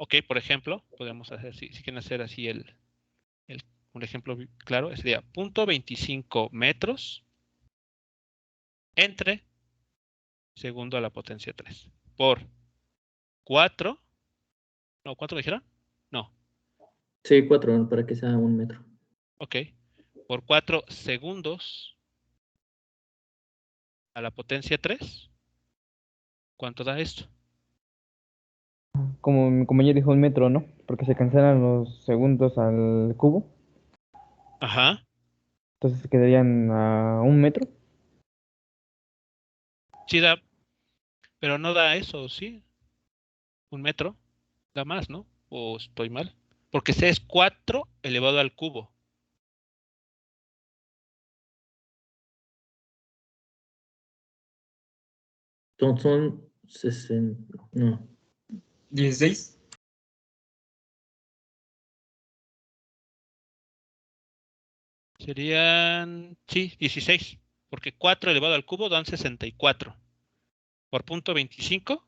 Speaker 1: Ok, por ejemplo, podemos hacer, si quieren hacer así un ejemplo claro, sería 0.25 metros entre segundo a la potencia 3 por 4, no, ¿cuánto dijeron? No,
Speaker 3: Sí, 4 para que sea 1 metro.
Speaker 1: ok, por 4 segundos a la potencia 3, ¿cuánto da esto?
Speaker 5: Como mi compañero dijo, 1 metro, ¿no? Porque se cancelan los segundos al cubo.
Speaker 1: Ajá,
Speaker 5: Entonces quedarían a 1 metro.
Speaker 1: sí da, pero no da eso, ¿sí? Un metro, da más, ¿no? ¿O estoy mal? Porque C es 4 elevado al cubo.
Speaker 3: Entonces son 60. No.
Speaker 4: 16.
Speaker 1: Serían, sí, 16, porque 4 elevado al cubo dan 64. Por punto 25,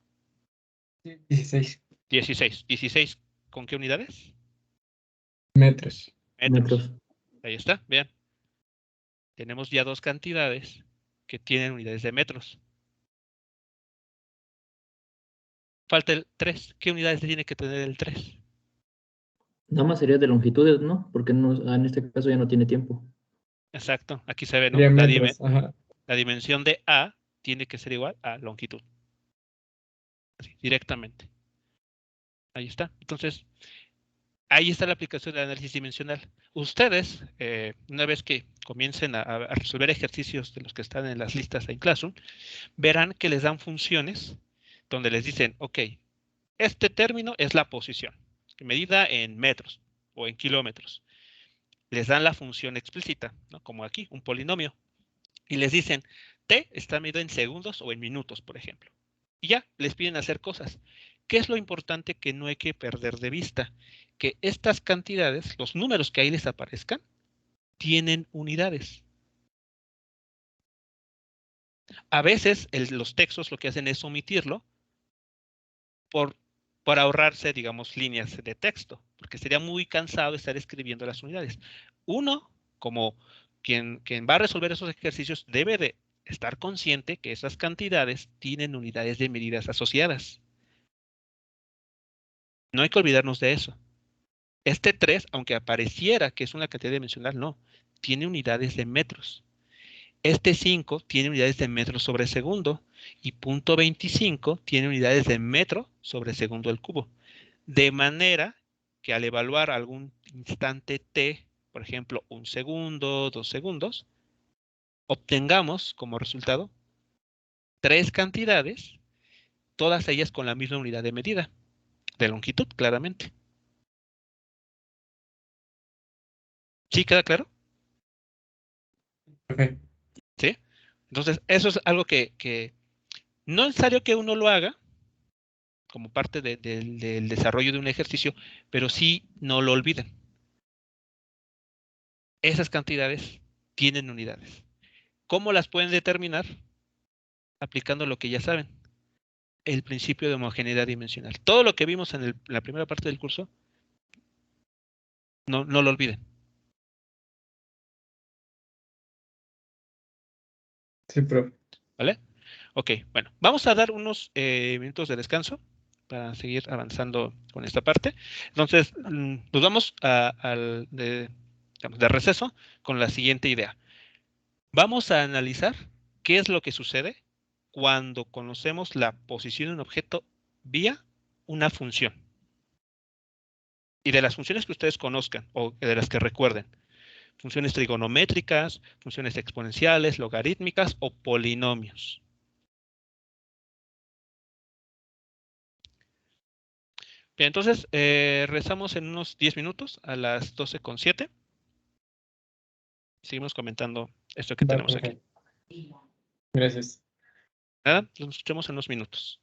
Speaker 4: Sí, 16
Speaker 1: 16. 16, ¿con qué unidades?
Speaker 4: metros.
Speaker 1: Metros.
Speaker 3: Metros.
Speaker 1: Ahí está, vean. Tenemos ya dos cantidades que tienen unidades de metros. Falta el 3. ¿Qué unidades tiene que tener el 3?
Speaker 3: Nada más sería de longitudes, ¿no? Porque no, en este caso ya no tiene tiempo.
Speaker 1: Exacto, aquí se ve, ¿no?
Speaker 4: Sería metros, ajá.
Speaker 1: La dimensión de A tiene que ser igual a longitud. Así, directamente. Ahí está. Entonces, ahí está la aplicación del análisis dimensional. Ustedes, una vez que comiencen a resolver ejercicios de los que están en las listas en Classroom, verán que les dan funciones donde les dicen, ok, este término es la posición, medida en metros o en kilómetros. Les dan la función explícita, ¿no? Como aquí, un polinomio. Y les dicen, t está medido en segundos o en minutos, por ejemplo. Y ya, les piden hacer cosas. ¿Qué es lo importante que no hay que perder de vista? Que estas cantidades, los números que ahí les aparezcan, tienen unidades. A veces los textos lo que hacen es omitirlo por, por ahorrarse, digamos, líneas de texto, porque sería muy cansado estar escribiendo las unidades. Uno, como quien va a resolver esos ejercicios, debe de estar consciente que esas cantidades tienen unidades de medidas asociadas. No hay que olvidarnos de eso. Este 3, aunque apareciera que es una cantidad dimensional, no, tiene unidades de metros. Este 5 tiene unidades de metros sobre segundo y punto 25 tiene unidades de metro sobre segundo al cubo. De manera que al evaluar algún instante t, por ejemplo, 1 segundo, 2 segundos, obtengamos como resultado 3 cantidades, todas ellas con la misma unidad de medida, de longitud, claramente. ¿Sí queda claro?
Speaker 4: profe.
Speaker 1: ¿Sí? Entonces, eso es algo que no es necesario que uno lo haga como parte del desarrollo de un ejercicio, pero sí no lo olviden. Esas cantidades tienen unidades. ¿Cómo las pueden determinar? Aplicando lo que ya saben, el principio de homogeneidad dimensional. Todo lo que vimos en la primera parte del curso, no lo olviden.
Speaker 4: Sí, profe.
Speaker 1: ¿Vale? Ok, bueno, vamos a dar unos minutos de descanso para seguir avanzando con esta parte. Entonces, nos vamos digamos, de receso con la siguiente idea. Vamos a analizar qué es lo que sucede cuando conocemos la posición de un objeto vía una función. Y de las funciones que ustedes conozcan o de las que recuerden, funciones trigonométricas, funciones exponenciales, logarítmicas o polinomios. Bien, entonces regresamos en unos 10 minutos a las 12:07. Seguimos comentando esto que
Speaker 4: Va,
Speaker 1: tenemos aquí.
Speaker 4: profe. Gracias.
Speaker 1: Nada, nos escuchamos en unos minutos.